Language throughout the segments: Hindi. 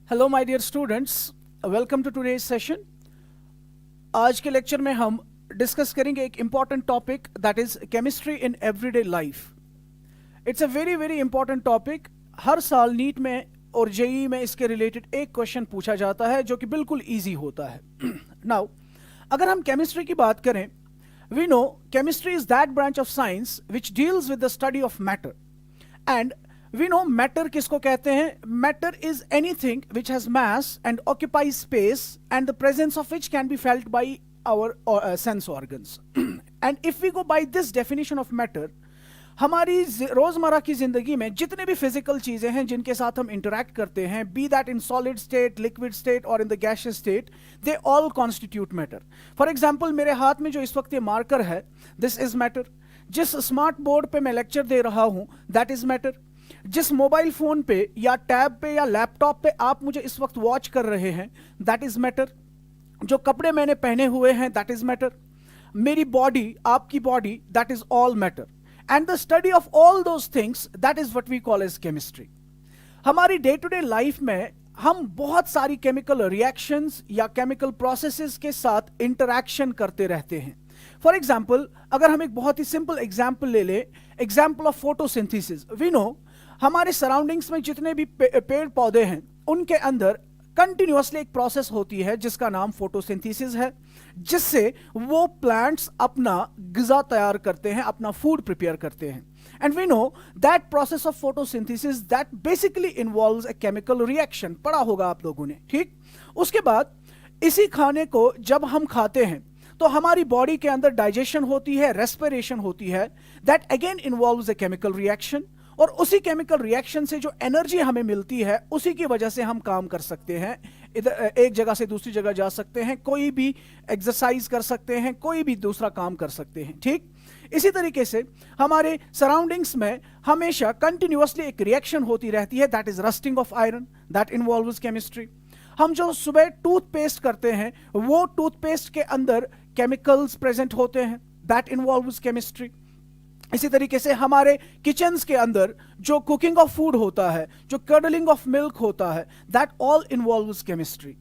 Hello my dear students, welcome to today's session. आज के लेक्चर में हम डिस्कस करेंगे एक important topic that is chemistry in everyday life. It's a very very important topic. हर साल नीट में और जेईई में इसके रिलेटेड एक क्वेश्चन पूछा जाता है जो कि बिल्कुल ईजी होता है। नाउ अगर हम केमिस्ट्री की बात करें, we know chemistry is that branch of science which deals with the study of matter. And we know matter किसको कहते हैं? Matter is anything which has mass and occupies space and the presence of which can be felt by our sense organs. And if we go by this definition of matter, हमारी रोजमर्रा की जिंदगी में जितने भी फिजिकल चीजें हैं जिनके साथ हम इंटरैक्ट करते हैं, be that in solid state, liquid state और in the gaseous state, they all constitute matter. For example, मेरे हाथ में जो इस वक्त ये मार्कर है, दिस इज मैटर। जिस स्मार्ट बोर्ड पे मैं लेक्चर दे रहा हूं, दैट इज मैटर। जिस मोबाइल फोन पे या टैब पे या लैपटॉप पे आप मुझे इस वक्त वॉच कर रहे हैं, दैट इज मैटर। जो कपड़े मैंने पहने हुए हैं, दैट इज मैटर। मेरी बॉडी, आपकी body, that is all matter. And the study of all those things, that is what we call as chemistry. हमारी डे टू डे लाइफ में हम बहुत सारी केमिकल रिएक्शंस या केमिकल प्रोसेसेस के साथ इंटरैक्शन करते रहते हैं। फॉर एग्जाम्पल, अगर हम एक बहुत ही सिंपल एग्जाम्पल ले लें, example of photosynthesis. We know हमारे सराउंडिंग्स में जितने भी पेड़ पौधे हैं उनके अंदर कंटिन्यूअसली एक प्रोसेस होती है जिसका नाम फोटोसिंथेसिस है, जिससे वो प्लांट्स अपना ग़िज़ा तैयार करते हैं, अपना फूड प्रिपेयर करते हैं। And we know that process of photosynthesis that basically involves a chemical reaction. पढ़ा होगा आप लोगों ने, ठीक? उसके बाद इसी खाने को जब हम खाते हैं तो हमारी बॉडी के अंदर डाइजेशन होती है, रेस्पिरेशन होती है, that again involves a chemical reaction. और उसी केमिकल रिएक्शन से जो एनर्जी हमें मिलती है, उसी की वजह से हम काम कर सकते हैं, इधर एक जगह से दूसरी जगह जा सकते हैं, कोई भी एक्सरसाइज कर सकते हैं, कोई भी दूसरा काम कर सकते हैं, ठीक? इसी तरीके से हमारे सराउंडिंग्स में हमेशा कंटिन्यूअसली एक रिएक्शन होती रहती है, that is rusting of iron, that involves chemistry. हम जो सुबह टूथपेस्ट करते हैं, वो टूथपेस्ट के अंदर केमिकल्स प्रेजेंट होते हैं, दैट इन्वॉल्व्स केमिस्ट्री। इसी तरीके से हमारे किचन्स के अंदर जो कुकिंग ऑफ फूड होता है, जो कर्डलिंग ऑफ मिल्क होता है, दैट ऑल इन्वॉल्व्स केमिस्ट्री।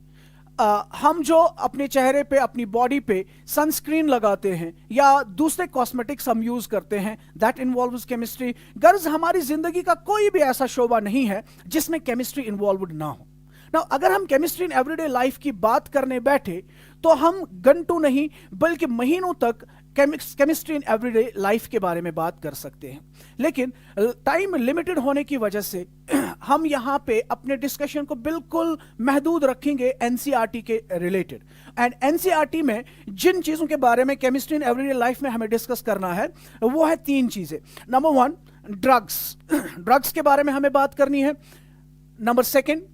हम जो अपने चेहरे पे, अपनी बॉडी पे सनस्क्रीन लगाते हैं या दूसरे कॉस्मेटिक्स हम यूज करते हैं, दैट इन्वॉल्व्स केमिस्ट्री। गर्ज हमारी जिंदगी का कोई भी ऐसा शोबा नहीं है जिसमें केमिस्ट्री इन्वॉल्व्ड ना हो। Now, अगर हम केमिस्ट्री इन एवरीडे लाइफ की बात करने बैठे तो हम घंटों नहीं बल्कि महीनों तक केमिस्ट्री इन एवरीडे लाइफ के बारे में बात कर सकते हैं। लेकिन टाइम लिमिटेड होने की वजह से हम यहाँ पे अपने डिस्कशन को बिल्कुल महदूद रखेंगे एनसीईआरटी के रिलेटेड। एंड एनसीईआरटी में जिन चीज़ों के बारे में केमिस्ट्री इन एवरीडे लाइफ में हमें डिस्कस करना है, वो है 3 चीज़ें। Number 1, drugs. ड्रग्स के बारे में हमें बात करनी है। नंबर 2,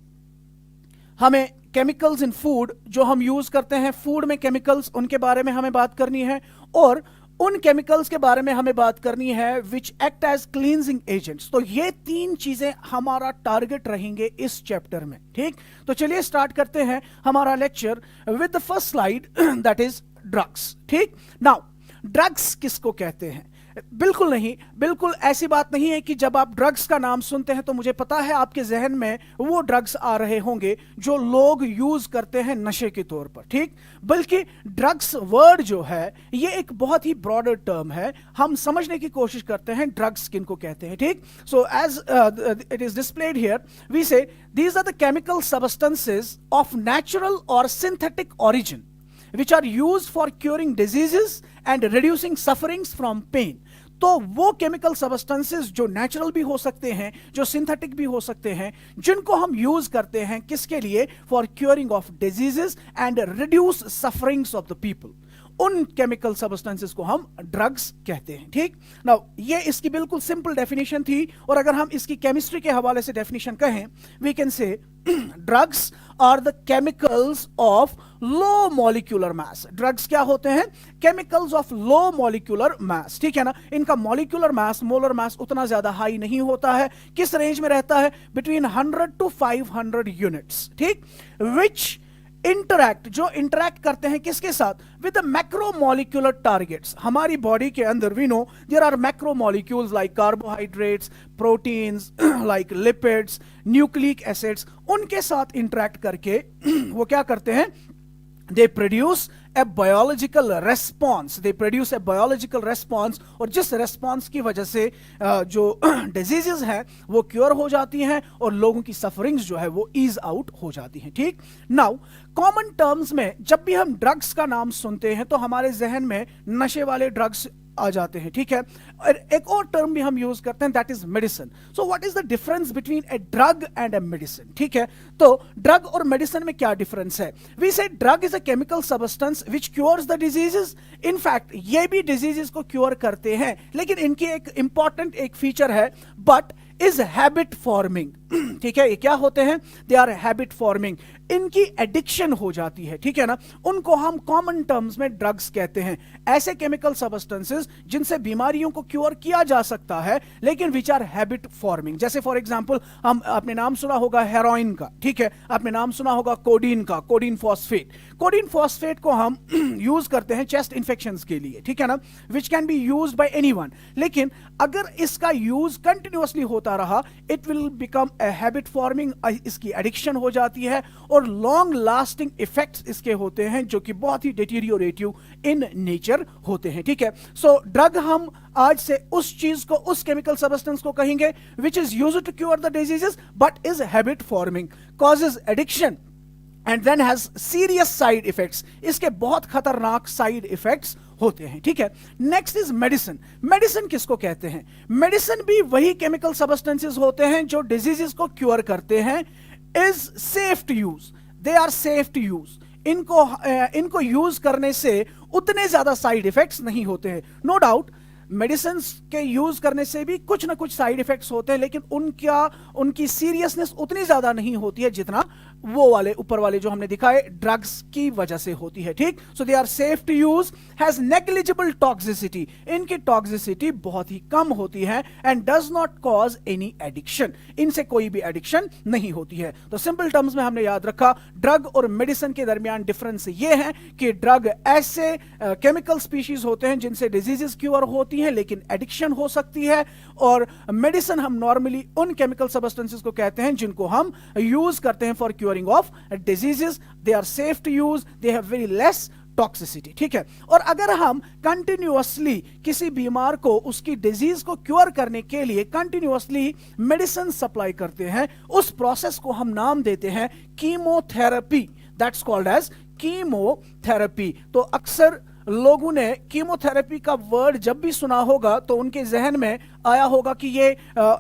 हमें केमिकल्स इन फूड, जो हम यूज करते हैं फूड में केमिकल्स, उनके बारे में हमें बात करनी है। और उन केमिकल्स के बारे में हमें बात करनी है which act as cleansing agents. तो ये 3 चीजें हमारा टारगेट रहेंगे इस चैप्टर में, ठीक? तो चलिए स्टार्ट करते हैं हमारा lecture with the first slide, that is drugs, ठीक? नाउ ड्रग्स किसको कहते हैं? बिल्कुल नहीं, बिल्कुल ऐसी बात नहीं है कि जब आप ड्रग्स का नाम सुनते हैं तो मुझे पता है आपके जहन में वो ड्रग्स आ रहे होंगे जो लोग यूज करते हैं नशे के तौर पर, ठीक? बल्कि ड्रग्स वर्ड जो है ये एक बहुत ही ब्रॉडर टर्म है। हम समझने की कोशिश करते हैं ड्रग्स किनको कहते हैं, ठीक? So as it is displayed here, we say these are the chemical substances of natural और synthetic origin which are used for curing diseases and reducing sufferings from pain। तो वो केमिकल सबस्टेंसेस जो नेचुरल भी हो सकते हैं, जो सिंथेटिक भी हो सकते हैं, जिनको हम यूज करते हैं किसके लिए? For curing of diseases and reduce sufferings of the people, उन केमिकल सबस्टेंसेस को हम ड्रग्स कहते हैं, ठीक? नाउ ये इसकी बिल्कुल सिंपल डेफिनेशन थी। और अगर हम इसकी केमिस्ट्री के हवाले से डेफिनेशन कहें, we can say drugs are the chemicals of low molecular mass. Drugs क्या होते हैं? Chemicals of low molecular mass, ठीक है ना? इनका मॉलिक्यूलर मास, मोलर मास उतना ज्यादा हाई नहीं होता है। किस रेंज में रहता है? बिटवीन 100 to 500 यूनिट्स, ठीक? विच इंटरैक्ट, जो इंटरैक्ट करते हैं किसके साथ, विद द मैक्रोमोलिक्यूलर टारगेट्स। हमारी बॉडी के अंदर we know there are macromolecules like carbohydrates, proteins, like lipids, nucleic acids, उनके साथ इंटरैक्ट करके वो क्या करते हैं, they produce a biological response, they produce a biological response, और जिस response की वजह से जो diseases हैं वो क्योर हो जाती हैं और लोगों की sufferings जो है वो ease out हो जाती हैं। ठीक, now कॉमन टर्म्स में जब भी हम ड्रग्स का नाम सुनते हैं तो हमारे जहन में नशे वाले ड्रग्स आ जाते हैं, ठीक है। और एक और टर्म भी हम यूज करते हैं, that is medicine. So what is the difference between a drug and a medicine, ठीक है। तो ड्रग और मेडिसिन में क्या डिफरेंस है? We say drug is a chemical substance which cures the diseases. In fact ये भी डिजीजेस को क्योर करते हैं, लेकिन इनकी एक इंपॉर्टेंट एक फीचर है, बट इज हैबिट फॉर्मिंग, ठीक है। ये क्या होते हैं? दे आर हैबिट फॉर्मिंग, इनकी एडिक्शन हो जाती है, ठीक है ना। उनको हम कॉमन टर्म्स में ड्रग्स कहते हैं। ऐसे केमिकल सब्सटेंसेस जिनसे बीमारियों को क्योर किया जा सकता है लेकिन विच आर हैबिट फॉर्मिंग। जैसे फॉर एग्जांपल हम, आपने नाम सुना होगा हेरोइन का, ठीक है। आपने नाम सुना होगा कोडीन का, कोडीन फॉस्फेट। कोडीन फॉस्फेट को हम यूज करते हैं चेस्ट इंफेक्शंस के लिए, ठीक है ना, which can be used by anyone. लेकिन अगर इसका यूज कंटिन्यूअसली होता रहा, it will become a habit forming, इसकी एडिक्शन हो जाती है और लॉन्ग लास्टिंग इफेक्ट्स इसके होते हैं जो कि बहुत ही डिटीरियोरेटिव इन नेचर होते हैं, ठीक है। सो ड्रग हम आज से उस चीज को, उस केमिकल सब्सटेंस को कहेंगे which is used to cure the diseases but is habit forming, causes addiction and then has serious side effects. इसके बहुत खतरनाक साइड इफेक्ट्स होते हैं, ठीक है। Next is medicine. मेडिसिन किसको कहते हैं? मेडिसिन भी वही केमिकल सब्सटेंसेस होते हैं जो डिजीजेस को क्योर करते हैं। Is safe to use, they are safe to use. इनको यूज करने से उतने ज्यादा साइड इफेक्ट्स नहीं होते हैं। नो डाउट मेडिसिन के यूज करने से भी कुछ ना कुछ साइड इफेक्ट्स होते हैं, लेकिन उनकी सीरियसनेस उतनी ज्यादा नहीं होती है जितना वो वाले ऊपर वाले जो हमने दिखाए ड्रग्स की वजह से होती है, ठीक। So they are safe to use, has negligible toxicity, इनकी टॉक्सिसिटी बहुत ही कम होती है and does not cause any addiction, इनसे कोई भी एडिक्शन नहीं होती है। तो सिंपल टर्म्स में हमने याद रखा ड्रग और मेडिसिन के दरमियान डिफरेंस ये है कि ड्रग ऐसे केमिकल स्पीशीज होते हैं जिनसे डिजीजेस क्योर होती हैं लेकिन एडिक्शन हो सकती है, और मेडिसिन हम नॉर्मली उन केमिकल सब्सटेंसेस को कहते हैं जिनको हम यूज करते हैं for curing of diseases. They are safe to use, they have very less toxicity, ठीक है। और अगर हम कंटिन्यूअसली किसी बीमार को उसकी डिजीज को क्योर करने के लिए कंटिन्यूअसली मेडिसिन सप्लाई करते हैं, उस प्रोसेस को हम नाम देते हैं chemotherapy, that's called as chemotherapy. तो अक्सर लोगों ने कीमोथेरेपी का वर्ड जब भी सुना होगा तो उनके जहन में आया होगा कि ये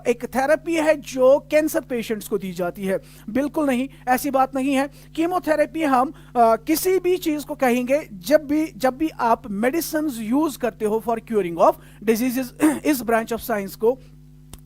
एक थेरेपी है जो कैंसर पेशेंट्स को दी जाती है। बिल्कुल नहीं, ऐसी बात नहीं है। कीमोथेरेपी हम किसी भी चीज को कहेंगे जब भी आप मेडिसिन यूज करते हो फॉर क्यूरिंग ऑफ डिजीजेस, इस ब्रांच ऑफ साइंस को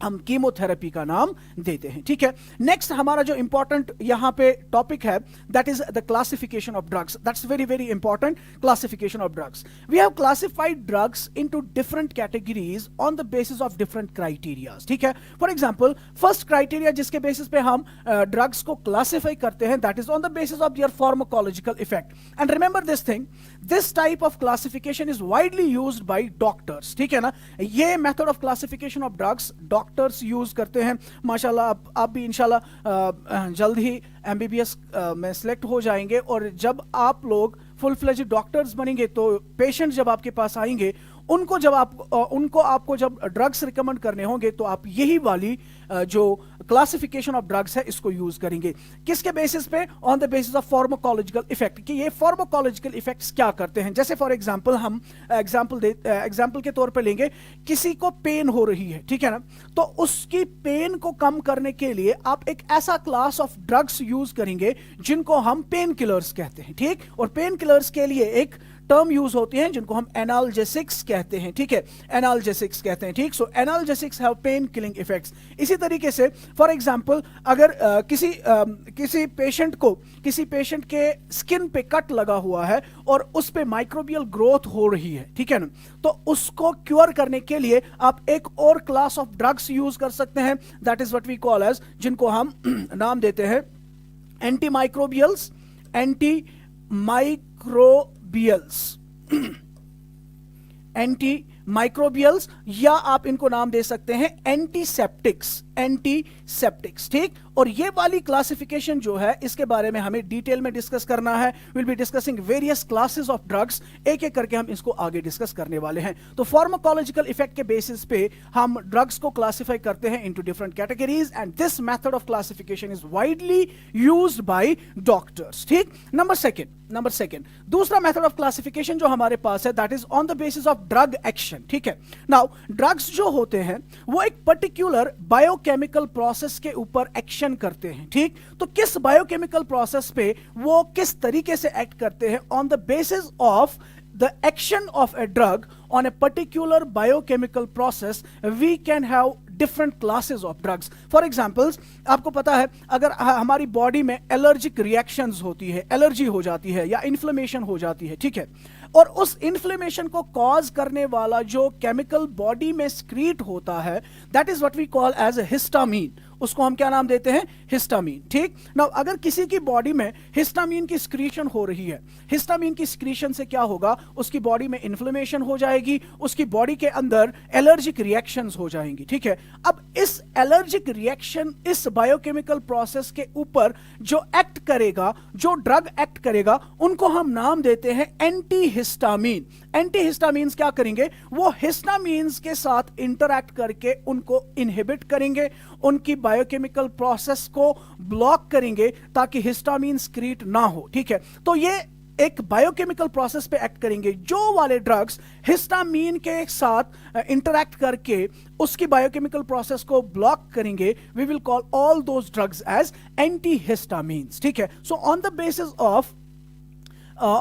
हम कीमोथेरेपी का नाम देते हैं, ठीक है। नेक्स्ट हमारा जो इंपॉर्टेंट यहां पे टॉपिक है that is the classification of drugs. That's very very important, classification of drugs. We have classified drugs into different categories on the basis of different criterias, ठीक है। फॉर एग्जांपल फर्स्ट क्राइटेरिया जिसके बेसिस पे हम ड्रग्स को क्लासिफाई करते हैं that is on the basis of their pharmacological effect. And remember this thing, this type of classification is widely used by doctors, ठीक है ना। ये method of classification of drugs doctors use करते हैं। माशाल्लाह आप भी इंशाल्लाह जल्द ही एमबीबीएस में सिलेक्ट हो जाएंगे, और जब आप लोग फुल फ्लेज्ड डॉक्टर्स बनेंगे तो पेशेंट जब आपके पास आएंगे उनको आपको जब ड्रग्स रिकमेंड करने होंगे तो आप यही वाली जो क्लासिफिकेशन ऑफ ड्रग्स है इसको यूज करेंगे। किसके बेसिस पे? On the basis of pharmacological effect, कि ये फार्माकोलॉजिकल इफेक्ट्स क्या करते हैं। जैसे फॉर एग्जांपल हम एग्जांपल के तौर पे लेंगे, किसी को पेन हो रही है, ठीक है ना, तो उसकी पेन को कम करने के लिए आप एक ऐसा क्लास ऑफ ड्रग्स यूज करेंगे जिनको हम पेन किलर्स कहते हैं, ठीक। और पेन किलर्स के लिए एक टर्म यूज होती हैं जिनको हम एनाल्जेसिक्स कहते हैं, ठीक है, एनाल्जेसिक्स कहते हैं, ठीक। So analgesics have pain killing effects. इसी तरीके से फॉर एग्जांपल अगर किसी पेशेंट के स्किन पे कट लगा हुआ है और उस पे माइक्रोबियल ग्रोथ हो रही है, ठीक है ना, तो उसको क्योर करने के लिए आप एक और क्लास ऑफ ड्रग्स यूज कर सकते हैं, that is what we call as, जिनको हम नाम देते हैं antimicrobials antimicrobials, antimicrobials, या आप इनको नाम दे सकते हैं एंटीसेप्टिक्स, एंटीसेप्टिक्स, ठीक। और ये वाली क्लासिफिकेशन जो है इसके बारे में हमें डिटेल में डिस्कस करना है। Will be discussing various classes of drugs, एक एक करके हम इसको आगे डिस्कस करने वाले हैं। तो फार्माकोलॉजिकल इफेक्ट के बेसिस पे हम ड्रग्स को क्लासिफाई करते हैं into different categories, and this method of classification is widely used by doctors, ठीक। नंबर सेकंड दूसरा मेथड ऑफ क्लासिफिकेशन जो हमारे पास है that is on the basis of drug action, ठीक है। नाउ ड्रग्स जो होते हैं वो एक पर्टिकुलर बायोकेमिकल प्रोसेस के ऊपर एक्शन करते हैं, ठीक। तो किस बायोकेमिकल प्रोसेस पे वो किस तरीके से एक्ट करते हैं, on the basis of the action of a drug on a particular biochemical process we can have different classes of drugs. For examples, आपको पता है अगर हमारी बॉडी में एलर्जिक रिएक्शंस होती है, एलर्जी हो जाती है या इन्फ्लेमेशन हो जाती है, ठीक है, और उस इन्फ्लेमेशन को कॉज करने वाला जो केमिकल बॉडी में स्क्रीट होता है that is what we call as histamine, उसको हम क्या नाम देते हैं, हिस्टामीन, ठीक। नाउ अगर किसी की बॉडी में हिस्टामीन की स्क्रीशन हो रही है, हिस्टामीन की स्क्रीशन से क्या होगा, उसकी बॉडी में इन्फ्लेमेशन हो जाएगी, उसकी बॉडी के अंदर एलर्जिक रिएक्शंस हो जाएंगी, ठीक है। अब इस एलर्जिक रिएक्शन, इस बायोकेमिकल प्रोसेस के ऊपर जो एक्ट करेगा, जो ड्रग एक्ट करेगा, उनको हम नाम देते हैं एंटीहिस्टामीन। एंटीहिस्टामीन्स क्या करेंगे, वो हिस्टामीन्स के साथ इंटरैक्ट करके उनको इनहिबिट करेंगे, उनकी बायोकेमिकल प्रोसेस को ब्लॉक करेंगे ताकि हिस्टामीन स्क्रीट ना हो, ठीक है। तो ये एक बायोकेमिकल प्रोसेस पे एक्ट करेंगे। जो वाले ड्रग्स हिस्टामीन के साथ इंटरैक्ट करके उसकी बायोकेमिकल प्रोसेस को ब्लॉक करेंगे, we will call all those drugs as antihistamines, ठीक है। So on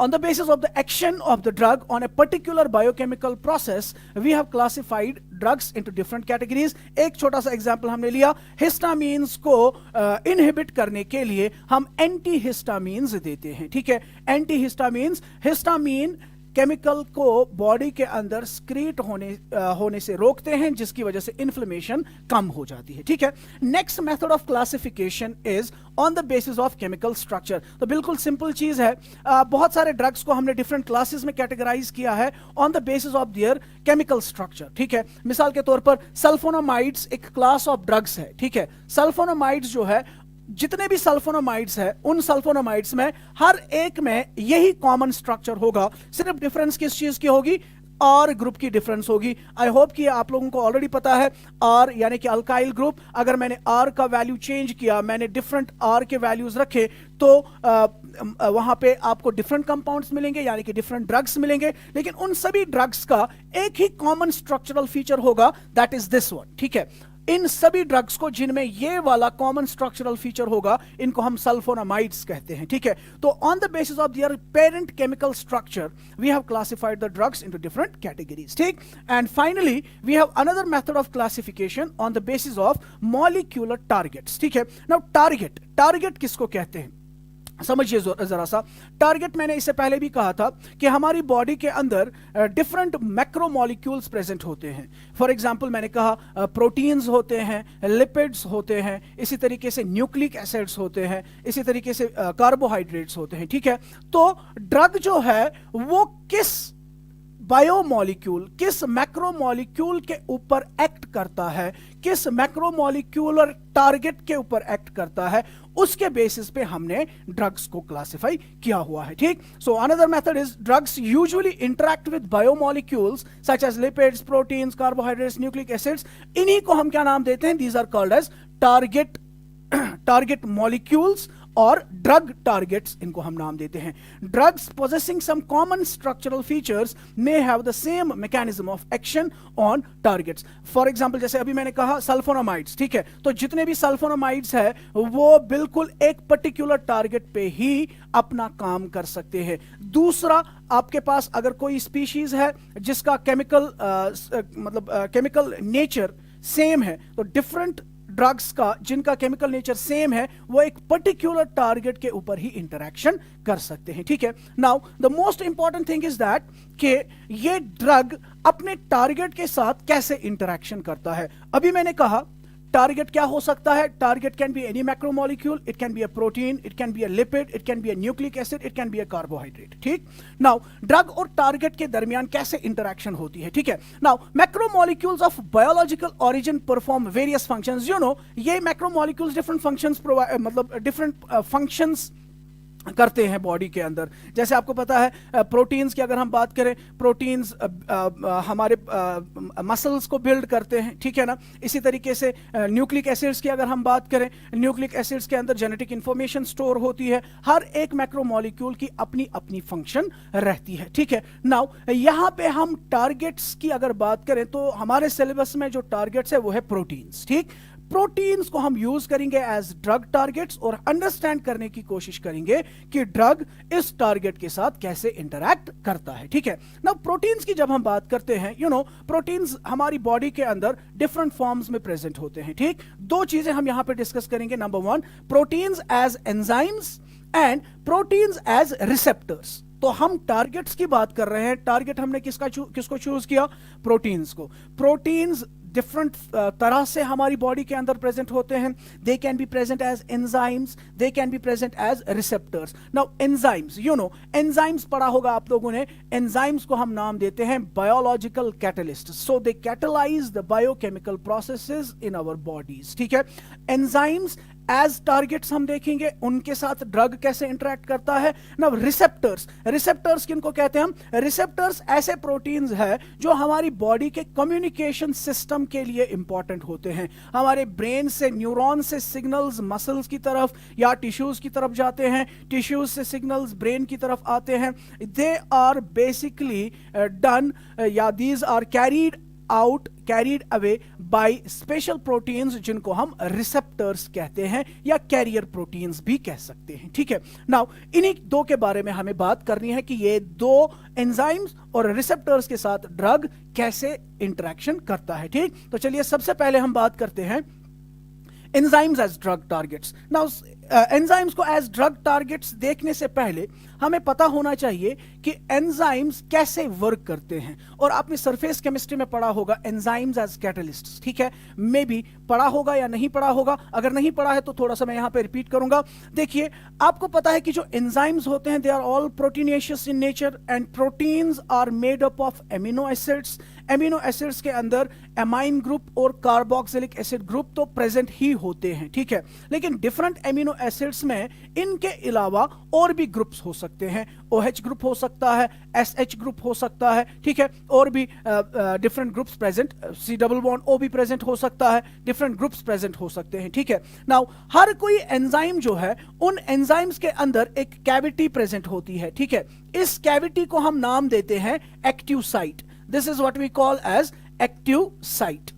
the basis of the action of the drug on a particular biochemical process, we have classified drugs into different categories. एक छोटा सा एग्जाम्पल हमने लिया, हिस्टामीन्स को इनहिबिट करने के लिए हम एंटीहिस्टामीन्स देते हैं, ठीक है। एंटीहिस्टामीन्स, हिस्टामीन केमिकल को बॉडी के अंदर स्क्रीट होने से रोकते हैं, जिसकी वजह से इन्फ्लेमेशन कम हो जाती है, ठीक है। Next method of classification is on the basis of chemical structure. तो बिल्कुल सिंपल चीज है, बहुत सारे ड्रग्स को हमने डिफरेंट क्लासेस में कैटेगराइज किया है on the basis of there chemical structure, ठीक है। मिसाल के तौर पर सल्फोनामाइड्स एक क्लास ऑफ ड्रग्स है, ठीक है। सल्फोनामाइड्स जो है, जितने भी सल्फोनामाइड्स हैं उन सल्फोनामाइड्स में हर एक में यही कॉमन स्ट्रक्चर होगा, सिर्फ डिफरेंस किस चीज की होगी, आर ग्रुप की डिफरेंस होगी। आई होप कि आप लोगों को ऑलरेडी पता है, आर यानी कि अल्काइल ग्रुप, अगर मैंने आर का वैल्यू चेंज किया, मैंने डिफरेंट आर के वैल्यूज रखे, तो वहां पे आपको डिफरेंट कंपाउंड्स मिलेंगे, यानी कि डिफरेंट ड्रग्स मिलेंगे, लेकिन उन सभी ड्रग्स का एक ही कॉमन स्ट्रक्चरल फीचर होगा, दैट इज दिस वन, ठीक है। इन सभी ड्रग्स को जिनमें ये वाला कॉमन स्ट्रक्चरल फीचर होगा, इनको हम सल्फोनामाइड्स कहते हैं, ठीक है। तो on the basis of their parent chemical structure we have classified the drugs into different categories, ठीक। And finally we have another method of classification on the basis of molecular targets, ठीक है। नाउ टारगेट किसको कहते हैं, समझिए जरा सा। टारगेट मैंने इससे पहले भी कहा था कि हमारी बॉडी के अंदर डिफरेंट मैक्रोमोलिक्यूल्स प्रेजेंट होते हैं। फॉर एग्जांपल मैंने कहा प्रोटीन्स होते हैं, लिपिड्स होते हैं, इसी तरीके से न्यूक्लिक एसिड्स होते हैं, इसी तरीके से कार्बोहाइड्रेट्स होते हैं, ठीक है। तो ड्रग जो है वो किस बायोमोलिक्यूल, किस मैक्रोमोलिक्यूल के ऊपर एक्ट करता है, किस मैक्रोमोलिक्यूलर टारगेट के ऊपर एक्ट करता है, उसके बेसिस पे हमने ड्रग्स को क्लासिफाई किया हुआ है, ठीक। So another method is drugs usually interact with biomolecules such as lipids, proteins, carbohydrates, nucleic acids. इन्हीं को हम क्या नाम देते हैं, these are called as target molecules और ड्रग टारगेट्स, इनको हम नाम देते हैं। Drugs possessing some common structural features may have the same mechanism of action on targets. For example जैसे अभी मैंने कहा सल्फोनामाइड्स, ठीक है। तो जितने भी सल्फोनामाइड्स है वो बिल्कुल एक पर्टिकुलर टारगेट पे ही अपना काम कर सकते हैं। दूसरा, आपके पास अगर कोई स्पीशीज है जिसका केमिकल नेचर सेम है, तो डिफरेंट ड्रग्स का जिनका केमिकल नेचर सेम है वो एक पर्टिकुलर टारगेट के ऊपर ही इंटरेक्शन कर सकते हैं, ठीक है। Now the most important thing is that कि ये ड्रग अपने टारगेट के साथ कैसे इंटरेक्शन करता है। अभी मैंने कहा टारगेट क्या हो सकता है? Target can be any macromolecule, it can be a protein, it can be a lipid, it can be a nucleic acid, it can be a carbohydrate. ठीक, नाउ ड्रग और टारगेट के दरमियान कैसे इंटरेक्शन होती है? ठीक है, now macromolecules of biological origin perform various functions. You know, ये मैक्रोमोलिक्यूल्स डिफरेंट फंक्शंस मतलब डिफरेंट फंक्शंस करते हैं बॉडी के अंदर। जैसे आपको पता है प्रोटीन्स की अगर हम बात करें, प्रोटीन्स हमारे मसल्स को बिल्ड करते हैं, ठीक है ना। इसी तरीके से न्यूक्लिक एसिड्स की अगर हम बात करें, न्यूक्लिक एसिड्स के अंदर जेनेटिक इंफॉर्मेशन स्टोर होती है। हर एक मैक्रोमोलिक्यूल की अपनी अपनी फंक्शन रहती है, ठीक है। नाउ यहाँ पे हम टारगेट्स की अगर बात करें तो हमारे सिलेबस में जो टारगेट्स है वो है प्रोटीन्स। ठीक, प्रोटीन्स को हम यूज करेंगे एज ड्रग टारगेट्स और अंडरस्टैंड करने की कोशिश करेंगे कि ड्रग इस टारगेट के साथ कैसे इंटरैक्ट करता है, ठीक है ना। प्रोटीन्स की जब हम बात करते हैं, यू नो, प्रोटीन्स हमारी बॉडी के अंदर डिफरेंट फॉर्म्स में प्रेजेंट होते हैं। ठीक, दो चीजें हम यहां पे डिस्कस करेंगे। Number one, proteins as enzymes and proteins as receptors. तो हम टारगेट्स की बात कर रहे हैं। टारगेट हमने किसको चूज किया? प्रोटीन्स को। प्रोटीन्स डिफरेंट तरह से हमारी बॉडी के अंदर प्रेजेंट होते हैं। They can be present as enzymes, they can be present as receptors. Now enzymes, you know, enzymes पढ़ा होगा आप लोगों ने। एंजाइम्स को हम नाम देते हैं biological catalyst. So they catalyse the biochemical processes in our bodies, ठीक है। एंजाइम्स एज टारगेट्स हम देखेंगे, उनके साथ ड्रग कैसे इंटरेक्ट करता है ना। रिसेप्टर्स, रिसेप्टर्स किनको कहते हैं हम? रिसेप्टर्स ऐसे प्रोटीन्स है जो हमारी बॉडी के कम्युनिकेशन सिस्टम के लिए इंपॉर्टेंट होते हैं। हमारे ब्रेन से, न्यूरॉन से सिग्नल्स मसल्स की तरफ या टिश्यूज की तरफ जाते हैं, टिश्यूज से सिग्नल्स ब्रेन की तरफ आते हैं। दे आर बेसिकली डन या these are carried away by special proteins जिनको हम रिसेप्टर्स कहते हैं या कैरियर प्रोटीन्स भी कह सकते हैं, ठीक है। नाउ इन्हीं दो के बारे में हमें बात करनी है कि ये दो एंजाइम्स और रिसेप्टर्स के साथ ड्रग कैसे इंटरेक्शन करता है, ठीक। तो चलिए सबसे पहले हम बात करते हैं enzymes as drug targets. Now enzymes को एज ड्रग टारगेट्स देखने से पहले हमें पता होना चाहिए कि एंजाइम्स कैसे वर्क करते हैं। और आपने सरफेस केमिस्ट्री में पढ़ा होगा एंजाइम्स एज कैटलिस्ट्स, ठीक है। मे बी पढ़ा होगा या नहीं पढ़ा होगा। अगर नहीं पढ़ा है तो थोड़ा सा मैं यहां पे रिपीट करूंगा। देखिए, आपको पता है कि जो एंजाइम्स होते हैं they are all proteinaceous in nature and proteins are made up of amino acids. Amino acids के अंदर एमाइन ग्रुप और कार्बोक्सिलिक एसिड ग्रुप तो प्रेजेंट ही होते हैं, ठीक है। लेकिन डिफरेंट एमिनो एसिड्स में इनके अलावा और भी ग्रुप्स हो सकते हैं। OH ग्रुप हो सकता है, SH ग्रुप हो सकता है, ठीक है। और भी different groups present, C double bond O भी प्रेजेंट हो सकता है। डिफरेंट ग्रुप्स प्रेजेंट हो सकते हैं, ठीक है। नाउ हर कोई एंजाइम जो है, उन एंजाइम्स के अंदर एक कैविटी प्रेजेंट होती है, ठीक है। इस कैविटी को हम नाम देते हैं active site. This is what we call as active site.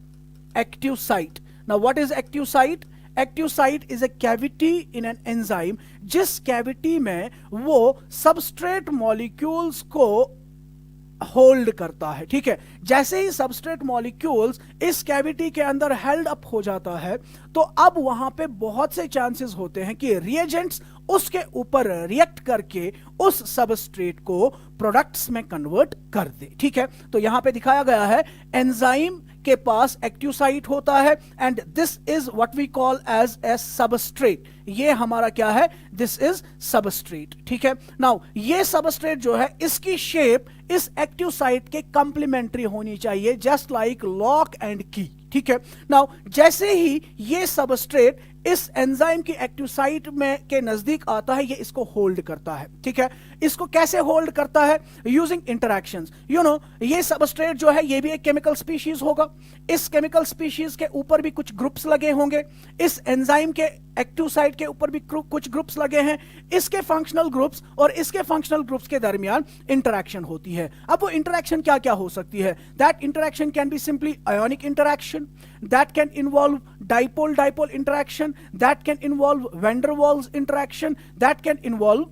Active site. Now what is active site? Active site is a cavity in an enzyme जिस कैविटी में वो सबस्ट्रेट मॉलिक्यूल्स को होल्ड करता है, ठीक है। जैसे ही सबस्ट्रेट मॉलिक्यूल्स इस कैविटी के अंदर हेल्ड अप हो जाता है तो अब वहां पे बहुत से चांसेस होते हैं कि रिएजेंट्स उसके ऊपर रिएक्ट करके उस सबस्ट्रेट को प्रोडक्ट्स में कन्वर्ट कर दे, ठीक है। तो यहां पे दिखाया गया है एंजाइम के पास एक्टिव साइट होता है and this is what we call as a substrate. ये हमारा क्या है? दिस इज सबस्ट्रेट, ठीक है। नाउ ये सबस्ट्रेट जो है इसकी शेप इस एक्टिव साइट के कंप्लीमेंट्री होनी चाहिए, जस्ट लाइक लॉक एंड की, ठीक है। नाउ जैसे ही ये सबस्ट्रेट इस एंजाइम की एक्टिव साइट में के नजदीक आता है, ये इसको होल्ड करता है, ठीक है। इसको कैसे होल्ड करता है? Using interactions. यू नो, ये सबस्ट्रेट जो है ये भी एक केमिकल स्पीशीज होगा। इस केमिकल स्पीशीज के ऊपर भी कुछ ग्रुप्स लगे होंगे। इस एंजाइम के एक्टिव साइट के ऊपर भी कुछ ग्रुप्स लगे हैं। इसके फंक्शनल ग्रुप्स और इसके फंक्शनल ग्रुप्स के दरमियान इंटरैक्शन होती है। अब वो इंटरैक्शन क्या क्या हो सकती है? That interaction can be simply ionic interaction, that can involve dipole interaction, that can involve van der Waals interaction, that can involve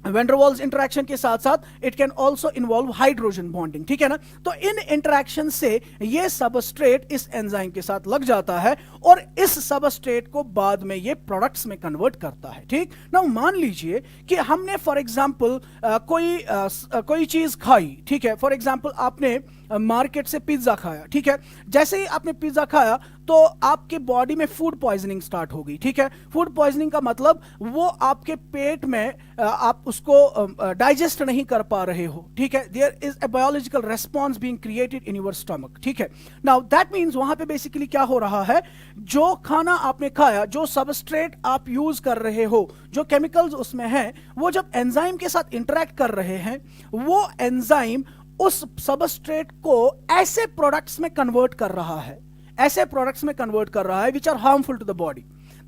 van der Waals interaction के साथ साथ it can also involve hydrogen bonding, ठीक है ना। तो इन इंटरैक्शन से ये सबस्ट्रेट इस एंजाइम के साथ लग जाता है और इस सबस्ट्रेट को बाद में ये प्रोडक्ट्स में कन्वर्ट करता है, ठीक ना। मान लीजिए कि हमने फॉर एग्जांपल कोई चीज खाई, ठीक है। फॉर एग्जांपल आपने मार्केट से पिज्जा खाया, ठीक है। जैसे ही आपने पिज्जा खाया तो आपके बॉडी में फूड पॉइजनिंग स्टार्ट हो गई, ठीक है। फूड पॉइजनिंग का मतलब वो आपके पेट में आप उसको डाइजेस्ट नहीं कर पा रहे हो, ठीक है। There is a biological response being created in your stomach, ठीक है। नाउ दैट मीन्स वहां पे बेसिकली क्या हो रहा है, जो खाना आपने खाया, जो सबस्ट्रेट आप यूज कर रहे हो, जो केमिकल्स उसमें हैं, वो जब एंजाइम के साथ इंटरेक्ट कर रहे हैं, वो एंजाइम उस सबस्ट्रेट को ऐसे प्रोडक्ट्स में कन्वर्ट कर रहा है, ऐसे प्रोडक्ट्स में कन्वर्ट कर रहा है which are harmful to the body.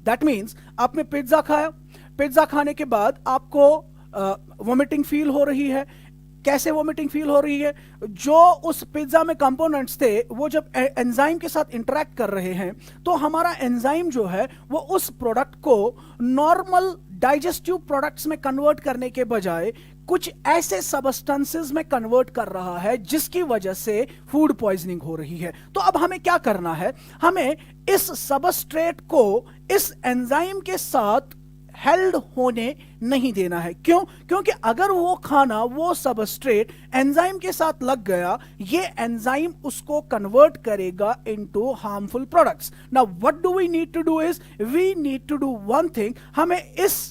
That means आपने पिज्जा खाया, पिज्जा खाने के बाद आपको वोमिटिंग फील हो रही है। कैसे वोमिटिंग फील हो रही है, जो उस पिज्जा में कंपोनेंट्स थे वो जब एंजाइम के साथ इंटरेक्ट कर रहे हैं तो हमारा एंजाइम जो है वो उस प्रोडक्ट को नॉर्मल डाइजेस्टिव प्रोडक्ट्स में कन्वर्ट करने के बजाय कुछ ऐसे सबस्टेंसेस में कन्वर्ट कर रहा है जिसकी वजह से फूड पॉइजनिंग हो रही है। तो अब हमें क्या करना है, हमें इस सबस्ट्रेट को इस एंजाइम के साथ हेल्ड होने नहीं देना है। क्यों? क्योंकि अगर वो खाना, वो सबस्ट्रेट एंजाइम के साथ लग गया, ये एंजाइम उसको कन्वर्ट करेगा into harmful products. Now what do we need to do is, we need to do one thing, हमें इस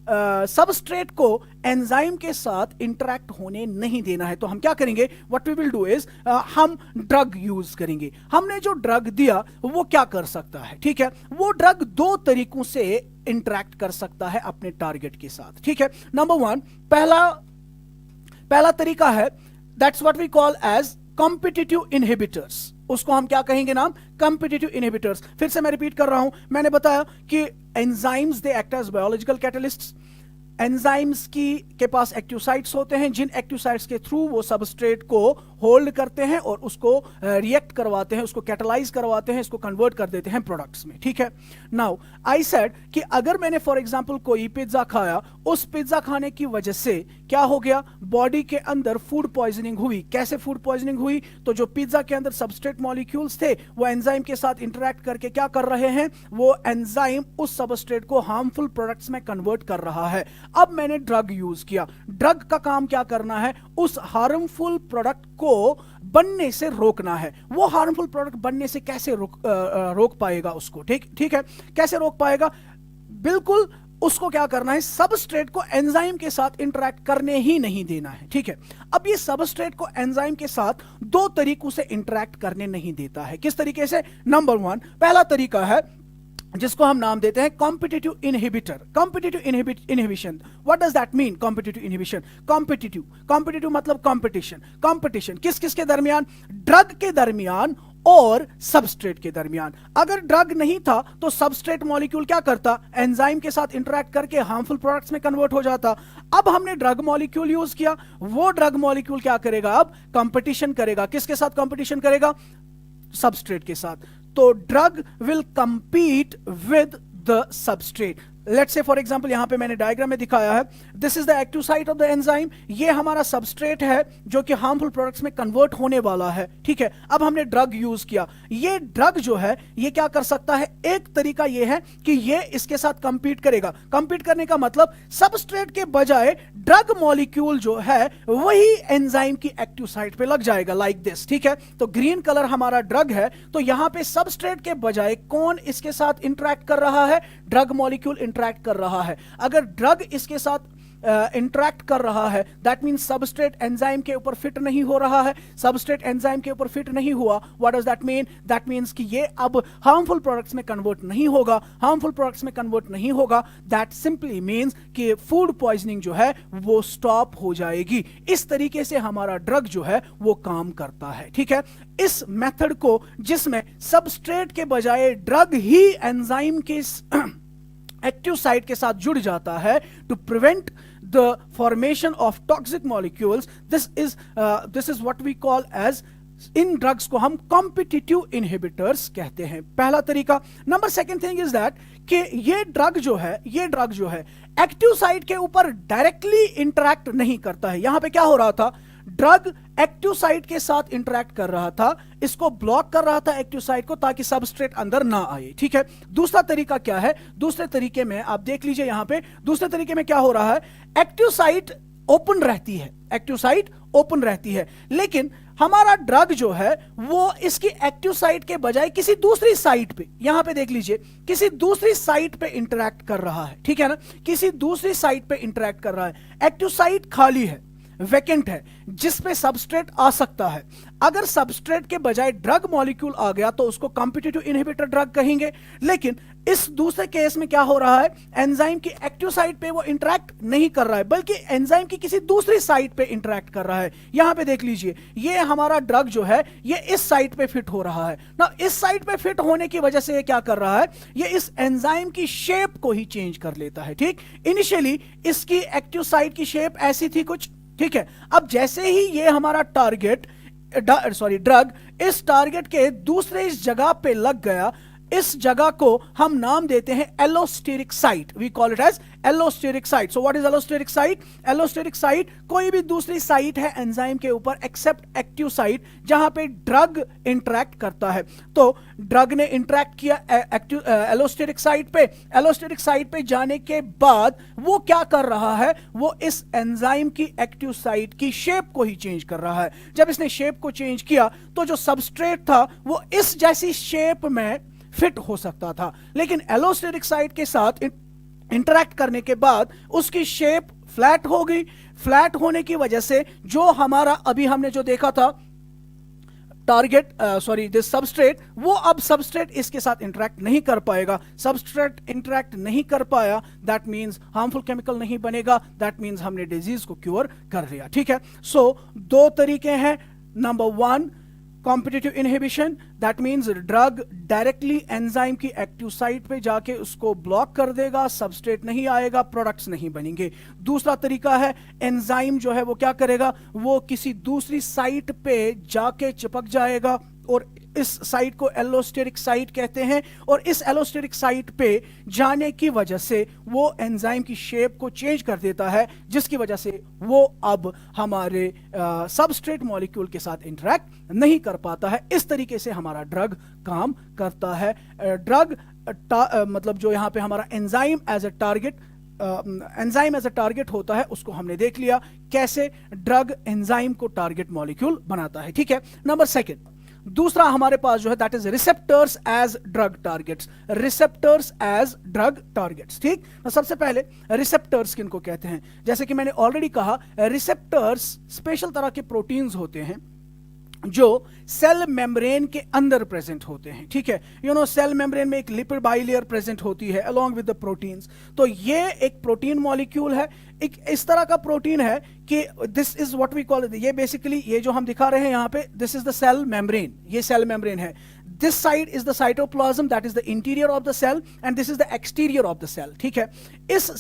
सबस्ट्रेट को एंजाइम के साथ इंटरेक्ट होने नहीं देना है। तो हम क्या करेंगे, what we will do is, हम ड्रग यूज करेंगे। हमने जो ड्रग दिया वो क्या कर सकता है, ठीक है। वो ड्रग दो तरीकों से इंटरेक्ट कर सकता है अपने टारगेट के साथ, ठीक है। नंबर वन, पहला तरीका है, that's what we call as competitive inhibitors. उसको हम क्या कहेंगे नाम, कॉम्पिटिटिव इनहिबिटर्स। फिर से मैं रिपीट कर रहा हूं, मैंने बताया कि enzymes they act as biological catalysts. Enzymes के पास एक्टिव साइट्स होते हैं, जिन एक्टिव साइट्स के थ्रू वो सबस्ट्रेट को होल्ड करते हैं और उसको रिएक्ट करवाते हैं, उसको कैटलाइज करवाते हैं, इसको कन्वर्ट कर देते हैं प्रोडक्ट्स में, ठीक है। नाउ आई सेड कि अगर मैंने फॉर एग्जांपल कोई पिज्जा खाया, उस पिज्जा खाने की वजह से क्या हो गया, बॉडी के अंदर फूड पॉइजनिंग हुई। कैसे फूड पॉइजनिंग हुई, तो जो पिज्जा के अंदर सबस्ट्रेट मॉलिक्यूल्स थे वो एंजाइम के साथ इंटरेक्ट करके क्या कर रहे हैं, वो एंजाइम उस सबस्ट्रेट को हार्मफुल प्रोडक्ट्स में कन्वर्ट कर रहा है। अब मैंने ड्रग यूज किया, ड्रग का काम क्या करना है, उस हार्मफुल प्रोडक्ट को बनने से रोकना है। वो हार्मफुल प्रोडक्ट बनने से कैसे रोक पाएगा उसको, ठीक है। कैसे रोक पाएगा, बिल्कुल उसको क्या करना है, सबस्ट्रेट को एंजाइम के साथ इंटरेक्ट करने ही नहीं देना है, ठीक है। अब ये सबस्ट्रेट को एंजाइम के साथ दो तरीकों से इंटरेक्ट करने नहीं देता है। किस तरीके से, नंबर वन, पहला तरीका है जिसको हम नाम देते हैं competitive inhibitor, competitive inhibition. What does that mean, competitive inhibition, competitive मतलब कंपटीशन किस किस के दरमियान, ड्रग के दरमियान और सबस्ट्रेट के दरमियान। अगर ड्रग नहीं था तो सबस्ट्रेट मॉलिक्यूल क्या करता, एंजाइम के साथ इंटरेक्ट करके हार्मफुल प्रोडक्ट्स में कन्वर्ट हो जाता। अब हमने ड्रग मॉलिक्यूल यूज किया, वो ड्रग मॉलिक्यूल क्या करेगा, अब कंपटीशन करेगा। किसके साथ कंपटीशन करेगा, सबस्ट्रेट के साथ। तो drug will compete with the substrate. Let's say for example, यहां पे मैंने डायग्राम में दिखाया है, this is the active site of the enzyme. ये हमारा सबस्ट्रेट है जो कि हार्मफुल प्रोडक्ट्स में कन्वर्ट होने वाला है, ठीक है। अब हमने ड्रग यूज किया, ये ड्रग जो है ये क्या कर सकता है, एक तरीका ये है कि ये इसके साथ कंपीट करेगा। कंपीट करने का मतलब सबस्ट्रेट के बजाय ड्रग मॉलिक्यूल जो है वही एंजाइम की एक्टिव साइट पे लग जाएगा, लाइक दिस, ठीक है। तो ग्रीन कलर हमारा ड्रग है, तो यहां पे सबस्ट्रेट के बजाय कौन इसके साथ इंटरेक्ट कर रहा है, ड्रग मॉलिक्यूल इंटरेक्ट कर रहा है। अगर ड्रग इसके साथ इंटरेक्ट कर रहा है, दैट मींस सबस्ट्रेट एंजाइम के ऊपर फिट नहीं हो रहा है। सबस्ट्रेट एंजाइम के ऊपर फिट नहीं हुआ, what does that mean, that means कि ये अब हार्मफुल प्रोडक्ट्स में कन्वर्ट नहीं होगा। हार्मफुल प्रोडक्ट्स में कन्वर्ट नहीं होगा, दैट सिंपली मींस कि फूड पॉइजनिंग जो है वो स्टॉप हो जाएगी। इस तरीके से हमारा ड्रग जो है वो काम करता है, ठीक है। इस मेथड को, जिसमें सबस्ट्रेट के बजाय ड्रग ही एंजाइम के एक्टिव साइट के साथ जुड़ जाता है to prevent the formation of toxic molecules, this is what we call as, इन ड्रग्स को हम कॉम्पिटिटिव इनहिबिटर्स कहते हैं। पहला तरीका। Number second thing is that कि ये ड्रग जो है एक्टिव साइट के ऊपर डायरेक्टली इंटरेक्ट नहीं करता है। यहां पे क्या हो रहा था, ड्रग एक्टिव साइट के साथ इंटरेक्ट कर रहा था, इसको ब्लॉक कर रहा था एक्टिव साइट को, ताकि सबस्ट्रेट अंदर ना आए, ठीक है। दूसरा तरीका क्या है, दूसरे तरीके में आप देख लीजिए, यहां पे दूसरे तरीके में क्या हो रहा है, एक्टिव साइट ओपन रहती है, एक्टिव साइट ओपन रहती है, लेकिन हमारा ड्रग जो है वो इसकी एक्टिव साइट के बजाय किसी दूसरी साइट पे, यहां पे देख लीजिए, किसी दूसरी साइट पे इंटरैक्ट कर रहा है, ठीक है ना, किसी दूसरी साइट पे इंटरैक्ट कर रहा है। एक्टिव साइट खाली है, वैकेंट है, जिस पे सबस्ट्रेट आ सकता है। अगर सबस्ट्रेट के बजाय ड्रग मॉलिक्यूल आ गया तो उसको कॉम्पिटिटिव इनहिबिटर ड्रग कहेंगे। लेकिन इस दूसरे केस में क्या हो रहा है, एंजाइम की एक्टिव साइट पे वो इंटरैक्ट नहीं कर रहा है, बल्कि एंजाइम की किसी दूसरी साइट पे इंटरैक्ट कर रहा है। यहां पे देख लीजिए, ये हमारा ड्रग जो है ये इस साइट पे फिट हो रहा है ना। इस साइट पे फिट होने की वजह से ये क्या कर रहा है, ये इस एंजाइम की शेप को ही चेंज कर लेता है। ठीक, इनिशियली इसकी एक्टिव साइट की शेप ऐसी थी कुछ, ठीक है। अब जैसे ही ये हमारा टारगेट ड्रग इस टारगेट के दूसरे इस जगह पे लग गया, इस जगह को हम नाम देते हैं allosteric site. We call it as allosteric site. So what is allosteric site? Allosteric site कोई भी दूसरी साइट है एंजाइम के ऊपर एक्सेप्ट एक्टिव साइट जहां पे ड्रग इंटरैक्ट करता है। तो ड्रग ने इंटरैक्ट किया एक्टिव एलोस्टेरिक साइट पे। एलोस्टेरिक साइट पे जाने के बाद वो क्या कर रहा है, वो इस एंजाइम की एक्टिव साइट की शेप को ही चेंज कर रहा है। जब इसने शेप को चेंज किया तो जो सबस्ट्रेट था वो इस जैसी शेप में फिट हो सकता था, लेकिन एलोस्टेरिक साइट के साथ इंटरैक्ट करने के बाद उसकी शेप फ्लैट हो गई। फ्लैट होने की वजह से जो हमारा अभी हमने जो देखा था टारगेट दिस सबस्ट्रेट, वो अब सबस्ट्रेट इसके साथ इंटरैक्ट नहीं कर पाएगा। सबस्ट्रेट इंटरैक्ट नहीं कर पाया, दैट मींस हार्मफुल केमिकल नहीं बनेगा, दैट मींस हमने डिजीज को क्योर कर लिया। ठीक है, सो दो तरीके हैं। Number one, competitive inhibition, that means drug directly enzyme की एक्टिव साइट पे जाके उसको ब्लॉक कर देगा, सबस्ट्रेट नहीं आएगा, प्रोडक्ट्स नहीं बनेंगे। दूसरा तरीका है एंजाइम जो है वो क्या करेगा, वो किसी दूसरी साइट पे जाके चिपक जाएगा और इस साइट को एलोस्टेरिक साइट कहते हैं, और इस एलोस्टेरिक साइट पे जाने की वजह से वो एंजाइम की शेप को चेंज कर देता है, जिसकी वजह से वो अब हमारे सबस्ट्रेट मॉलिक्यूल के साथ इंटरैक्ट नहीं कर पाता है। इस तरीके से हमारा ड्रग काम करता है। ड्रग मतलब जो यहां पे हमारा एंजाइम एज अ टारगेट होता है, उसको हमने देख लिया कैसे ड्रग एंजाइम को टारगेट मॉलिक्यूल बनाता है। ठीक है, नंबर सेकंड, दूसरा हमारे पास जो है that is receptors as drug targets. Receptors as drug targets. ठीक, सबसे पहले रिसेप्टर्स किनको कहते हैं? जैसे कि मैंने ऑलरेडी कहा, रिसेप्टर्स स्पेशल तरह के प्रोटीन्स होते हैं जो सेल मेम्ब्रेन के अंदर प्रेजेंट होते हैं। ठीक है, सेल मेम्ब्रेन में एक लिपिड बाइलेयर प्रेजेंट होती है अलोंग विद द प्रोटीन्स। तो ये एक प्रोटीन मॉलिक्यूल है, एक इस तरह का प्रोटीन है कि this is what we call, ये बेसिकली ये जो हम दिखा रहे हैं यहां पे, this is the cell membrane, ये सेल मेम्ब्रेन है। This side is the cytoplasm, that is the interior of the cell, and this is the exterior of the cell. ठीक है, इस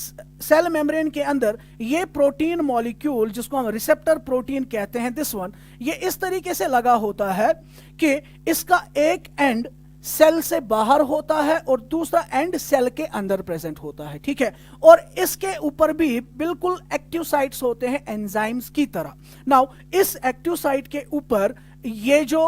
सेल मेम्ब्रेन के अंदर ये प्रोटीन मॉलिक्यूल जिसको हम रिसेप्टर प्रोटीन कहते हैं, दिस वन, ये इस तरीके से लगा होता है कि इसका एक एंड सेल से बाहर होता है और दूसरा एंड सेल के अंदर प्रेजेंट होता है। ठीक है, और इसके ऊपर भी बिल्कुल एक्टिव साइट्स होते हैं एंजाइम्स की तरह। नाउ इस एक्टिव साइट के ऊपर ये जो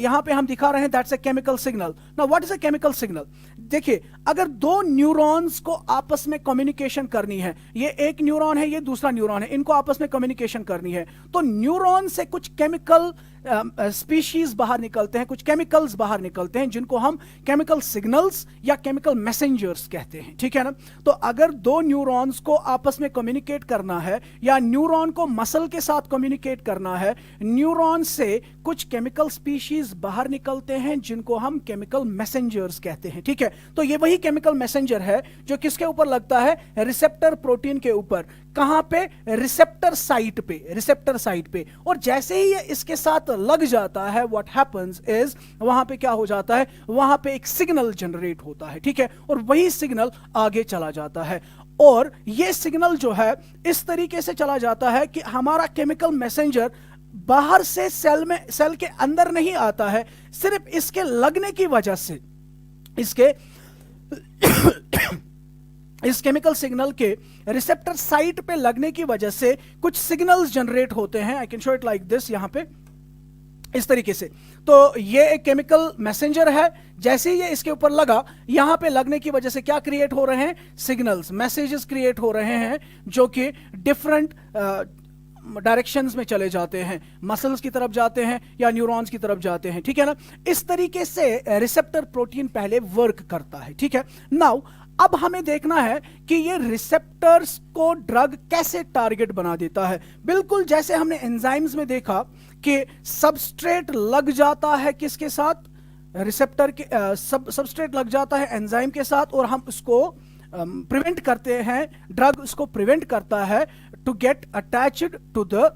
यहां पे हम दिखा रहे हैं, that's a chemical signal. Now what is a chemical signal? देखिए, अगर दो न्यूरॉन्स को आपस में कम्युनिकेशन करनी है, ये एक न्यूरॉन है, ये दूसरा न्यूरॉन है, इनको आपस में कम्युनिकेशन करनी है, तो न्यूरॉन से कुछ केमिकल स्पीशीज बाहर निकलते हैं, कुछ केमिकल्स बाहर निकलते हैं, जिनको हम केमिकल सिग्नल्स या केमिकल मैसेंजर्स कहते हैं। ठीक है ना, तो अगर दो न्यूरॉन्स को आपस में कम्युनिकेट करना है या न्यूरॉन को मसल के साथ कम्युनिकेट करना है, न्यूरॉन से कुछ केमिकल स्पीशीज बाहर निकलते हैं जिनको हम केमिकल मैसेंजर्स कहते हैं। ठीक है, तो ये वही केमिकल मैसेंजर है जो किसके ऊपर लगता है, रिसेप्टर प्रोटीन के ऊपर। कहां पे? रिसेप्टर साइट पे, रिसेप्टर साइट पे। और जैसे ही ये इसके साथ लग जाता है, व्हाट हैपेंस इज, वहां पे क्या हो जाता है, वहां पे एक सिग्नल जनरेट होता है। ठीक है, और वही सिग्नल आगे चला जाता है, और ये सिग्नल जो है इस तरीके से चला जाता है कि हमारा केमिकल मैसेंजर बाहर से सेल के अंदर नहीं आता है, सिर्फ इसके लगने की वजह से, इसके इस केमिकल सिग्नल के रिसेप्टर साइट पे लगने की वजह से कुछ सिग्नल्स जनरेट होते हैं। I can show it like this, यहां पे इस तरीके से। तो ये एक केमिकल मैसेंजर है, जैसे ही ये इसके ऊपर लगा, यहां पे लगने की वजह से क्या क्रिएट हो रहे हैं, सिग्नल्स, मैसेजेस क्रिएट हो रहे हैं, जो कि डिफरेंट डायरेक्शंस में चले जाते हैं, मसल्स की तरफ जाते हैं या न्यूरॉन्स की तरफ जाते हैं, ठीक है ना। इस तरीके से रिसेप्टर प्रोटीन पहले वर्क करता है, ठीक है। नाउ अब हमें देखना है कि ये रिसेप्टर्स को ड्रग कैसे टारगेट बना देता है। बिल्कुल जैसे हमने एंजाइम्स में देखा कि सबस्ट्रेट लग जाता है किसके साथ, रिसेप्टर के सबस्ट्रेट लग जाता है एंजाइम के साथ, और हम उसको प्रिवेंट करते हैं, ड्रग उसको प्रिवेंट करता है to get attached to the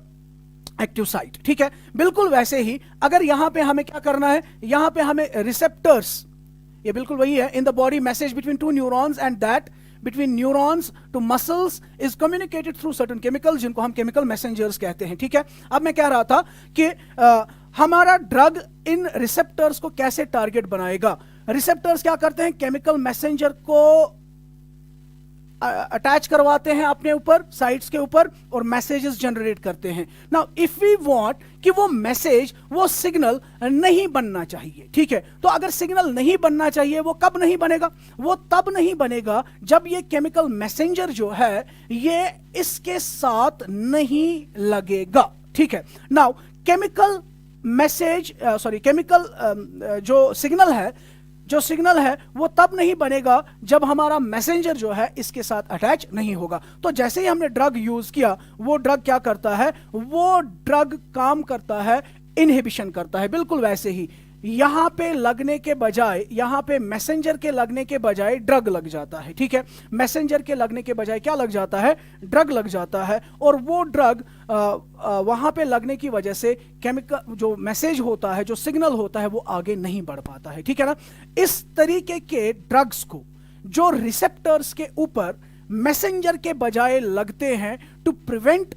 active site, ठीक है। बिल्कुल वैसे ही अगर यहां पे हमें क्या करना है, यहां पे हमें रिसेप्टर्स, ये बिल्कुल वही है, in the body message between two neurons and that between neurons to muscles is communicated through certain chemicals, जिनको हम chemical messengers कहते हैं, ठीक है। अब मैं कह रहा था कि हमारा ड्रग इन रिसेप्टर्स को कैसे टारगेट बनाएगा। रिसेप्टर्स क्या करते हैं, केमिकल मैसेंजर को अटैच करवाते हैं अपने ऊपर, साइट्स के ऊपर, और मैसेजेस जनरेट करते हैं। नाउ इफ वी वांट कि वो मैसेज, वो सिग्नल नहीं बनना चाहिए, ठीक है। तो अगर सिग्नल नहीं बनना चाहिए, वो कब नहीं बनेगा, वो तब नहीं बनेगा जब ये केमिकल मैसेंजर जो है ये इसके साथ नहीं लगेगा, ठीक है। नाउ केमिकल मैसेज केमिकल जो सिग्नल है वो तब नहीं बनेगा जब हमारा मैसेंजर जो है इसके साथ अटैच नहीं होगा। तो जैसे ही हमने ड्रग यूज किया, वो ड्रग क्या करता है, वो ड्रग काम करता है, इनहिबिशन करता है। बिल्कुल वैसे ही यहां पे लगने के बजाय, यहां पे मैसेंजर के लगने के बजाय ड्रग लग जाता है, ठीक है। मैसेंजर के लगने के बजाय क्या लग जाता है, ड्रग लग जाता है, और वो ड्रग वहां पे लगने की वजह से केमिकल जो मैसेज होता है, जो सिग्नल होता है, वो आगे नहीं बढ़ पाता है, ठीक है ना। इस तरीके के ड्रग्स को जो रिसेप्टर्स के ऊपर मैसेंजर के बजाय लगते हैं to prevent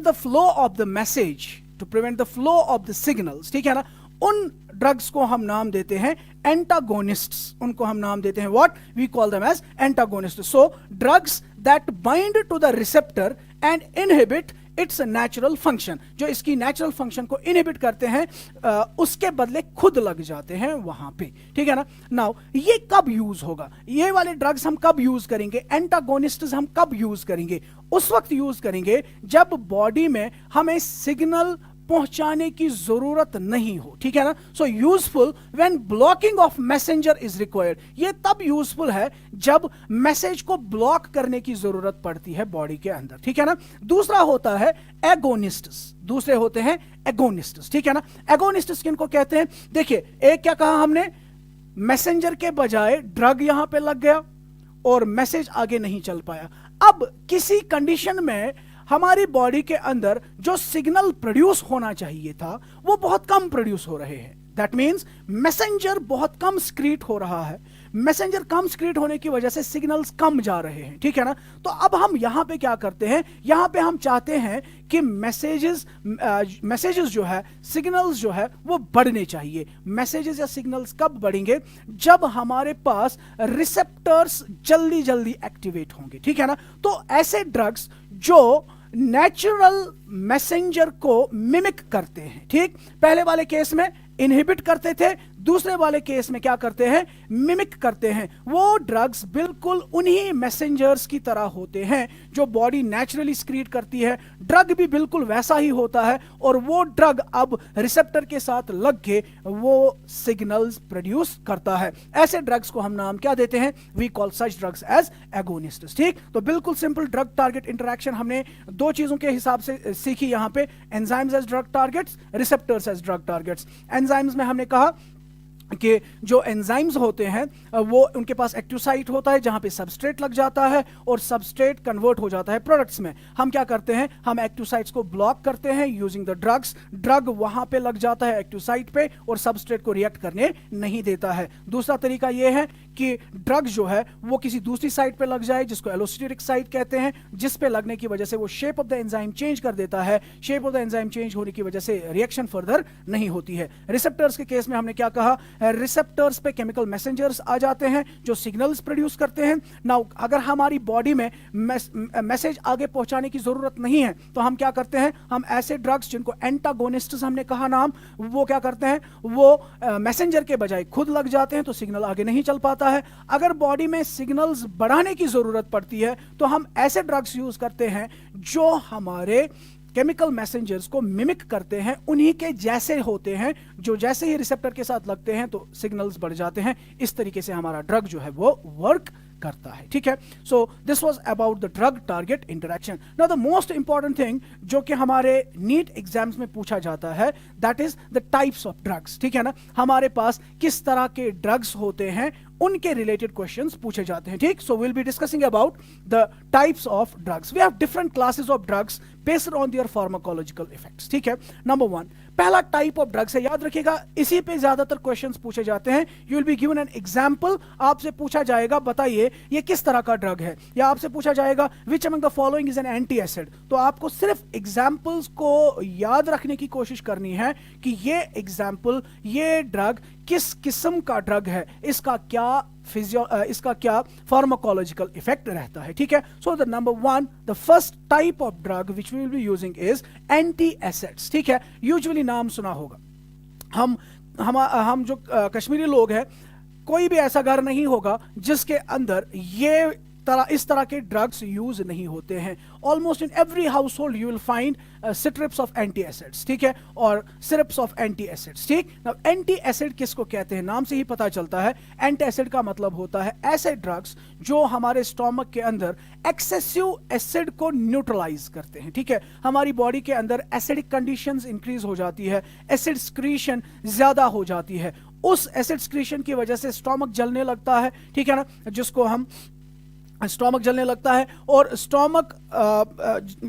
the flow of the message, to prevent the flow of the signals, ठीक है ना, उन ड्रग्स को हम नाम देते हैं एंटागोनिस्ट्स। उनको हम नाम देते हैं what, we call them as antagonist. So drugs that bind to the receptor and inhibit its natural function, जो इसकी नेचुरल फंक्शन को इनहिबिट करते हैं, उसके बदले खुद लग जाते हैं वहां पे, ठीक है ना। नाउ ये कब यूज होगा, ये वाले ड्रग्स हम कब यूज करेंगे, एंटागोनिस्ट्स हम कब यूज करेंगे, उस वक्त यूज करेंगे जब बॉडी में हमें सिग्नल पहुंचाने की जरूरत नहीं हो, ठीक है ना। So useful when blocking of messenger is required, ये तब यूजफुल है जब मैसेज को ब्लॉक करने की जरूरत पड़ती है बॉडी के अंदर, ठीक है ना। दूसरा होता है एगोनिस्ट्स, दूसरे होते हैं एगोनिस्ट्स, ठीक है ना। एगोनिस्ट्स किनको कहते हैं, देखिए एक क्या कहा हमने, मैसेंजर के बजाय ड्रग यहां पे लग गया और मैसेज आगे नहीं चल पाया। अब किसी कंडीशन में हमारी बॉडी के अंदर जो सिग्नल प्रोड्यूस होना चाहिए था वो बहुत कम प्रोड्यूस हो रहे हैं। दैट मीन्स मैसेंजर बहुत कम स्क्रीट हो रहा है, मैसेंजर कम स्क्रीट होने की वजह से सिग्नल्स कम जा रहे हैं, ठीक है ना। तो अब हम यहां पे क्या करते हैं, यहां पे हम चाहते हैं कि मैसेजेस जो है, सिग्नल्स जो है वो बढ़ने चाहिए। मैसेजेस या सिग्नल्स कब बढ़ेंगे, जब हमारे पास रिसेप्टर्स जल्दी जल्दी एक्टिवेट होंगे, ठीक है ना। तो ऐसे ड्रग्स जो नेचुरल मैसेंजर को मिमिक करते हैं, ठीक, पहले वाले केस में इनहिबिट करते थे, दूसरे वाले केस में क्या करते हैं, मिमिक करते हैं। वो ड्रग्स बिल्कुल उन्हीं मैसेंजर्स की तरह होते हैं जो बॉडी नेचुरली स्क्रीट करती है, ड्रग भी बिल्कुल वैसा ही होता है, और वो ड्रग अब रिसेप्टर के साथ लग के वो सिग्नल्स प्रोड्यूस करता है। ऐसे ड्रग्स को हम नाम क्या देते हैं, we call such drugs as agonists, ठीक। तो बिल्कुल सिंपल ड्रग टारगेट इंटरैक्शन हमने दो चीजों के हिसाब से सीखी यहां पे, enzymes as drug targets, receptors as drug targets. Enzymes में हमने कहा कि जो एंजाइम्स होते हैं वो उनके पास एक्टिव साइट होता है जहां पे सबस्ट्रेट लग जाता है और सबस्ट्रेट कन्वर्ट हो जाता है प्रोडक्ट्स में। हम क्या करते हैं, हम एक्टिव साइट्स को ब्लॉक करते हैं यूजिंग द ड्रग्स, ड्रग वहां पे लग जाता है एक्टिव साइट पे और सबस्ट्रेट को रिएक्ट करने नहीं देता है। दूसरा तरीका यह है कि ड्रग जो है वो किसी दूसरी साइट पे लग जाए जिसको एलोस्टेरिक साइट कहते हैं, जिस पे लगने की वजह से वो shape of the enzyme change कर देता है। Shape of the enzyme change होने की वजह से रिएक्शन फर्दर नहीं होती है। रिसेप्टर्स के केस में हमने क्या कहा, रिसेप्टर्स पे केमिकल मैसेंजर्स आ जाते हैं जो सिग्नल्स प्रोड्यूस करते हैं। नाउ अगर हमारी बॉडी में मैसेज आगे पहुंचाने की जरूरत नहीं है तो हम क्या करते हैं, हम ऐसे ड्रग्स जिनको एंटागोनिस्ट्स हमने कहा नाम, वो क्या करते हैं, वो मैसेंजर के बजाय खुद लग जाते हैं तो सिग्नल आगे नहीं चल पाता जाता है। अगर बॉडी में सिग्नल्स बढ़ाने की जरूरत पड़ती है तो हम ऐसे ड्रग्स यूज करते हैं जो हमारे केमिकल मैसेंजर्स को मिमिक करते हैं, उन्हीं के जैसे होते हैं, जो जैसे ही रिसेप्टर के साथ लगते हैं तो सिग्नल्स बढ़ जाते हैं। इस तरीके से हमारा ड्रग जो है वो वर्क करता है, ठीक है। So this was about the drug target interaction. Now the most important thing जो कि हमारे नीट एग्जाम्स में पूछा जाता है, that is the types of drugs, ठीक है ना। हमारे पास किस तरह के ड्रग्स होते हैं उनके रिलेटेड क्वेश्चंस पूछे जाते हैं, ठीक। So will be discussing about the types of drugs. We have different classes of drugs based on their pharmacological effects, ठीक है। नंबर 1 पहला टाइप ऑफ ड्रग्स है, याद रखिएगा इसी पे ज्यादातर क्वेश्चंस पूछे जाते हैं। You will be given an example, आपसे पूछा जाएगा बताइए ये किस तरह का ड्रग है, या आपसे पूछा जाएगा which among the following is an anti acid. तो आपको सिर्फ एग्जांपल्स को याद रखने की कोशिश करनी है कि ये एग्जांपल, ये ड्रग किस किस्म का ड्रग है, इसका क्या फार्माकोलॉजिकल इफेक्ट रहता है, ठीक है। So the number 1, the first type of drug which we will be using is anti acids, ठीक है। यूजुअली नाम सुना होगा, हम जो कश्मीरी लोग हैं, कोई भी ऐसा घर नहीं होगा जिसके अंदर इस तरह के ड्रग्स यूज नहीं होते हैं। Almost in every household you will find strips of anti acids, ठीक है, और सिरप्स ऑफ एंटी एसिड्स, ठीक। नाउ एंटी एसिड किसको कहते हैं, नाम से ही पता चलता है। एंटी एसिड का मतलब होता है ऐसे ड्रग्स जो हमारे स्टोमक के अंदर एक्सेसिव एसिड को न्यूट्रलाइज करते हैं, ठीक है। हमारी बॉडी के अंदर एसिडिक कंडीशंस इंक्रीज हो जाती है, एसिड स्क्रीशन ज्यादा हो जाती है, उस एसिड स्क्रीशन की वजह से स्टोमक जलने लगता है, ठीक है ना, जिसको हम स्टोमक जलने लगता है। और स्टोमक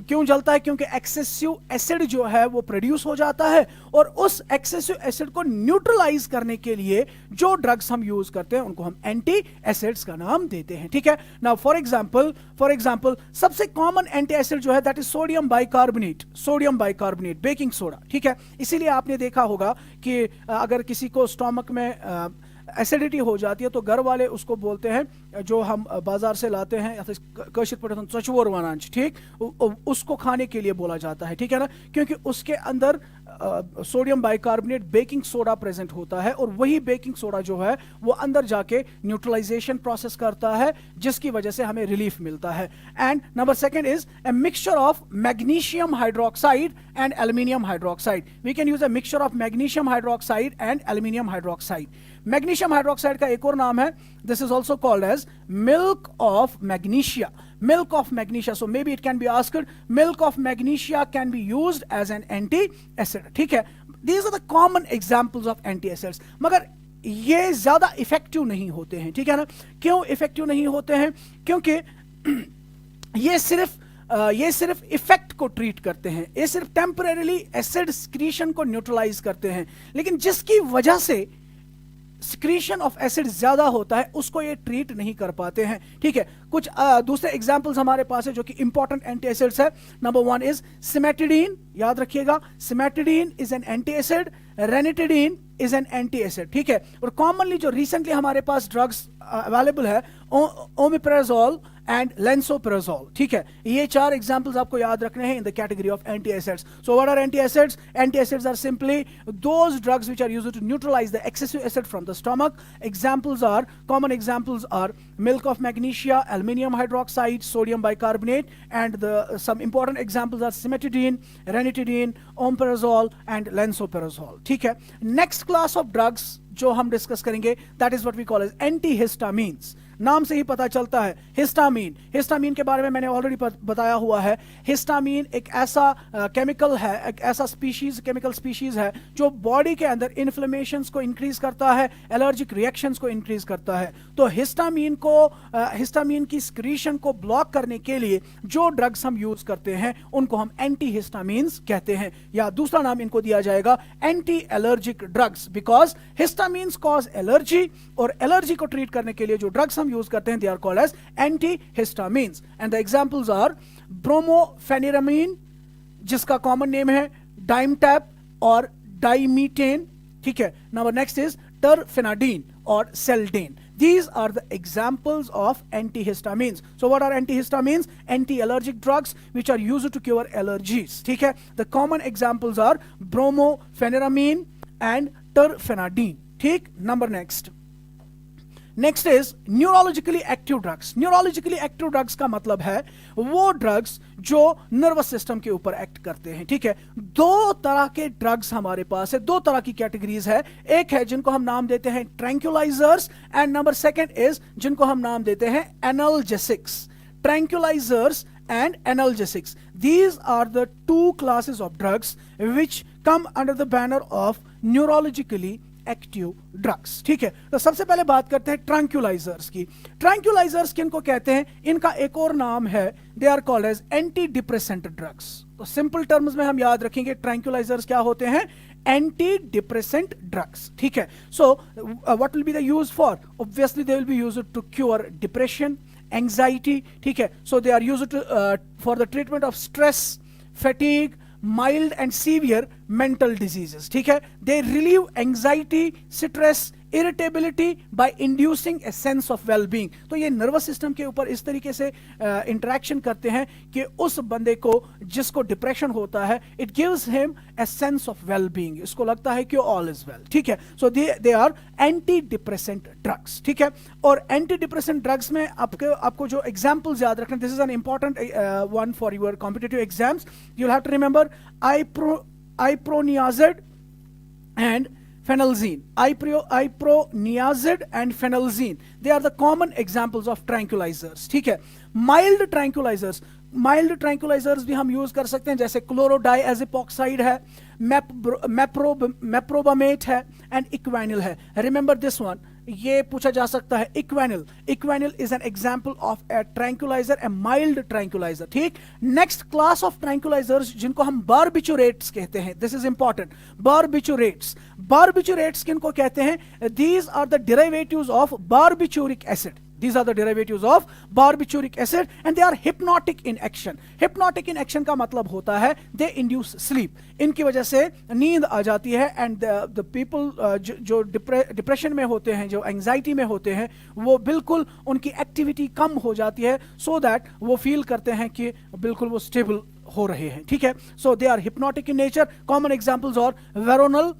क्यों जलता है, क्योंकि एक्सेसिव एसिड जो है वो प्रोड्यूस हो जाता है, और उस एक्सेसिव एसिड को न्यूट्रलाइज करने के लिए जो ड्रग्स हम यूज करते हैं उनको हम एंटी एसिड्स का नाम देते हैं, ठीक है। नाउ फॉर एग्जांपल सबसे कॉमन एंटी एसिड जो है that is sodium bicarbonate, baking soda, ठीक है। इसीलिए आपने देखा होगा कि अगर किसी को स्टोमक में एसिडिटी हो जाती है तो घर वाले उसको बोलते हैं, जो हम बाजार से लाते हैं, कशिर पटन चचवोर वनान, ठीक, उसको खाने के लिए बोला जाता है, ठीक है ना, क्योंकि उसके अंदर sodium bicarbonate baking soda present होता है, और वही बेकिंग सोडा जो है वो अंदर जाके न्यूट्रलाइजेशन प्रोसेस करता है, जिसकी वजह से हमें रिलीफ मिलता है। And number 2 is a mixture of magnesium hydroxide and aluminium hydroxide. We can use a mixture of magnesium hydroxide and aluminium hydroxide. Magnesium hydroxide का एक और नाम है, this is also called as milk of magnesia, so maybe it can be asked, milk of magnesia can be used as an anti-acid, ठीक है। These are the common examples of anti-acids, मगर ये ज्यादा इफेक्टिव नहीं होते हैं, ठीक है ना। क्यों इफेक्टिव नहीं होते हैं, क्योंकि ये सिर्फ इफेक्ट को ट्रीट करते हैं, ये सिर्फ टेम्परेरीली एसिड स्क्रीशन को न्यूट्रलाइज करते हैं, लेकिन जिसकी वजह से स्क्रीशन ऑफ एसिड ज्यादा होता है उसको ये ट्रीट नहीं कर पाते हैं, ठीक है। कुछ दूसरे एग्जांपल्स हमारे पास है जो कि इंपॉर्टेंट एंटी एसिड्स है। नंबर 1 इज सिमेटिडीन, याद रखिएगा, cimetidine is an antacid, ranitidine is an antacid, ठीक है। और कॉमनली जो रिसेंटली हमारे पास ड्रग्स अवेलेबल है, ओमिप्राजोल एंड लेंसोप्राजोल, ठीक है। ये 4 एग्जांपल्स आपको याद रखने हैं in the category of antacids. So what are antacids? Antacids are simply those drugs which are used to neutralise the excessive acid from the stomach. Common examples are milk of magnesia, aluminum hydroxide, sodium bicarbonate, and some important examples are cimetidine, ranitidine, omeprazole and lansoprazole, ठीक है। नेक्स्ट क्लास ऑफ ड्रग्स जो हम डिस्कस करेंगे that is what we call as antihistamines. नाम से ही पता चलता है, हिस्टामीन के बारे में मैंने ऑलरेडी बताया हुआ है। हिस्टामीन एक ऐसा केमिकल है, एक ऐसा केमिकल स्पीशीज है जो बॉडी के अंदर इन्फ्लेमेशंस को इंक्रीज करता है, एलर्जिक रिएक्शंस को इंक्रीज करता है। तो हिस्टामीन की स्क्रीशन को ब्लॉक करने के लिए जो ड्रग्स हम यूज करते हैं उनको हम एंटीहिस्टामीन्स कहते हैं, या दूसरा नाम इनको दिया जाएगा anti allergic drugs, because histamines cause allergy, और एलर्जी को ट्रीट करने के लिए जो ड्रग्स हम यूज करते हैं they are called as antihistamines. And the examples are brompheniramine, जिसका कॉमन नेम है डाइमटैप और डाइमीटेन, ठीक है। नंबर नेक्स्ट इज टरफेनाडीन और सेल्डेन. These are the examples of antihistamines. So what are antihistamines? Anti-allergic drugs which are used to cure allergies. ठीक है. The common examples are bromophenramine and terfenadine. ठीक. Number next. Next is neurologically active drugs. Neurologically active drugs का मतलब है वो ड्रग्स जो नर्वस सिस्टम के ऊपर एक्ट करते हैं, ठीक है। दो तरह के ड्रग्स हमारे पास है, दो तरह की कैटेगरीज है। एक है जिनको हम नाम देते हैं ट्रैंक्युलाइजर्स, एंड नंबर सेकंड इज जिनको हम नाम देते हैं analgesics. ट्रैंक्युलाइजर्स and analgesics, these are the two classes of drugs which come under the banner of neurologically active drugs, ठीक है। तो सबसे पहले बात करते हैं ट्रैंक्युलाइजर्स की। ट्रैंक्युलाइजर्स किनको कहते हैं? इनका एक और नाम है, they are called as anti depressant drugs. तो सिंपल टर्म्स में हम याद रखेंगे ट्रैंक्युलाइजर्स क्या होते हैं? एंटी डिप्रेसेंट ड्रग्स, ठीक है। So what will be the use for? Obviously they will be used to cure depression, anxiety, ठीक है। So they are used for the treatment of stress, fatigue, mild and severe mental diseases, ठीक है। They relieve anxiety, stress, irritability by inducing a sense of well being. तो ये नर्वस सिस्टम के ऊपर इस तरीके से इंटरेक्शन करते हैं कि उस बंदे को जिसको डिप्रेशन होता है, it gives him a sense of well being, इसको लगता है कि ऑल इज वेल, ठीक है। So they are anti depressant drugs, ठीक है। और एंटी डिप्रेसेंट ड्रग्स में आपको जो एग्जाम्पल्स याद रखना, this is an important one for your competitive exams, you will have to remember iproniazid and phenelzine. Iproniazid and phenelzine, they are the common examples of tranquilizers, ठीक है। माइल्ड ट्रैंक्युलाइजर्स भी हम यूज कर सकते हैं, जैसे क्लोरोडाइएजिपोक्साइड है, मेप्रोबामेट है एंड इक्वेनिल है। रिमेंबर दिस वन, ये पूछा जा सकता है Equanil is an example of a tranquilizer, a mild tranquilizer, ठीक। नेक्स्ट क्लास ऑफ ट्रैंक्युलाइजर्स जिनको हम बारबिचुरेट्स कहते हैं, दिस इज इंपॉर्टेंट। बारबिचुरेट्स किनको कहते हैं? These are the derivatives of barbituric acid. These are the derivatives of barbituric acid and they are hypnotic in action. Hypnotic in action का मतलब होता है they induce sleep. इनकी वजह से नींद आ जाती है and the people जो डिप्रेशन में होते हैं, जो एंजाइटी में होते हैं, वो बिल्कुल उनकी एक्टिविटी कम हो जाती है so that वो फील करते हैं कि बिल्कुल वो स्टेबल हो रहे हैं, ठीक है। So they are hypnotic in nature. Common examples are veronal,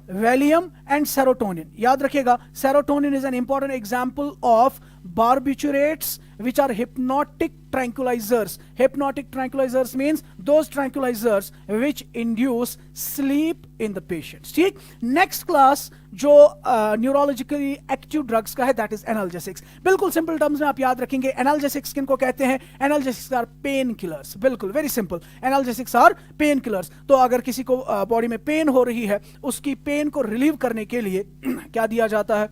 Valium and serotonin. याद रखिएगा, serotonin is an important example of barbiturates which are hypnotic tranquilizers. Hypnotic tranquilizers means those tranquilizers which induce sleep in the patients, ठीक। नेक्स्ट क्लास जो न्यूरोलॉजिकली एक्टिव ड्रग्स का है, दैट इज एनाल्जेसिक्स। बिल्कुल सिंपल टर्म्स में आप याद रखेंगे, एनाल्जेसिक्स किनको कहते हैं? एनाल्जेसिक्स आर पेन किलर्स, बिल्कुल very simple, analgesics are pain killers. तो अगर किसी को बॉडी में पेन हो रही है, उसकी पेन को रिलीव करने के लिए क्या दिया जाता है?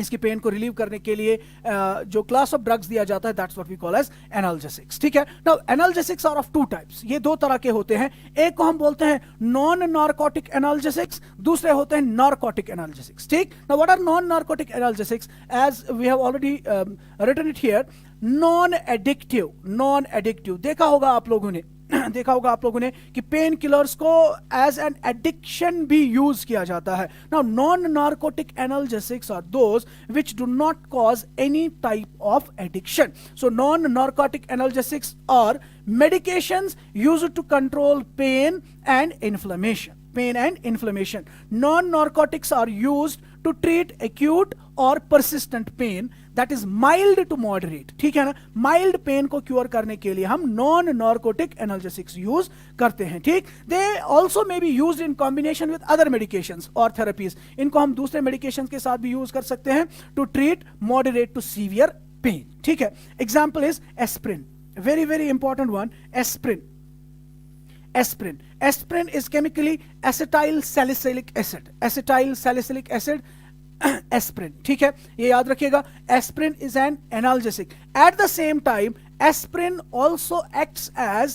इसकी पेन को रिलीव करने के लिए जो क्लास ऑफ ड्रग्स दिया जाता है, that's what we call as analgesics, ठीक है। Now analgesics are of two types, ये दो तरह के होते हैं। एक को हम बोलते हैं नॉन नार्कोटिक एनाल्जेसिक्स, दूसरे होते हैं नार्कोटिक एनाल्जेसिक्स, ठीक। Now what are non narcotic analgesics? As we have already written it here, non addictive. देखा होगा आप लोगों ने कि पेन किलर्स को एज एन एडिक्शन भी यूज किया जाता है। Now non narcotic analgesics are those which do not cause any type of addiction. So non narcotic analgesics are medications used to control pain and inflammation. Non-narcotics are used to treat acute or persistent pain that is mild to moderate, ठीक है ना। माइल्ड पेन को क्योर करने के लिए हम नॉन नार्कोटिक एनाल्जेसिक्स यूज करते हैं, ठीक। They also may be used in combination with other medications और थेरेपीज। इनको हम दूसरे मेडिकेशंस के साथ भी यूज कर सकते हैं to treat moderate to severe pain, ठीक है। Example is aspirin, very very important one, aspirin is chemically acetyl salicylic acid, aspirin, ठीक है, ये याद रखिएगा। aspirin is an analgesic. At the same time, aspirin also acts as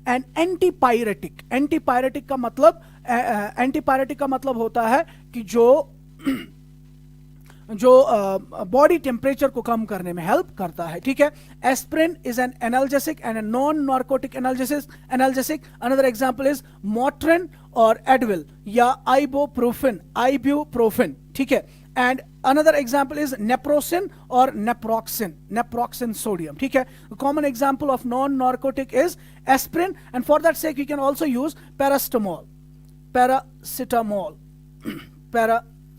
an antipyretic का मतलब होता है कि जो बॉडी टेम्परेचर को कम करने में हेल्प करता है, ठीक है। Aspirin is an analgesic and a non narcotic analgesic. Another example is Motrin और एडविल या आइबुप्रोफेन, ठीक है। And another example is Naprosyn और नेप्रोक्सिन सोडियम, ठीक है। Common example of non narcotic is aspirin and for that sake you can also use paracetamol,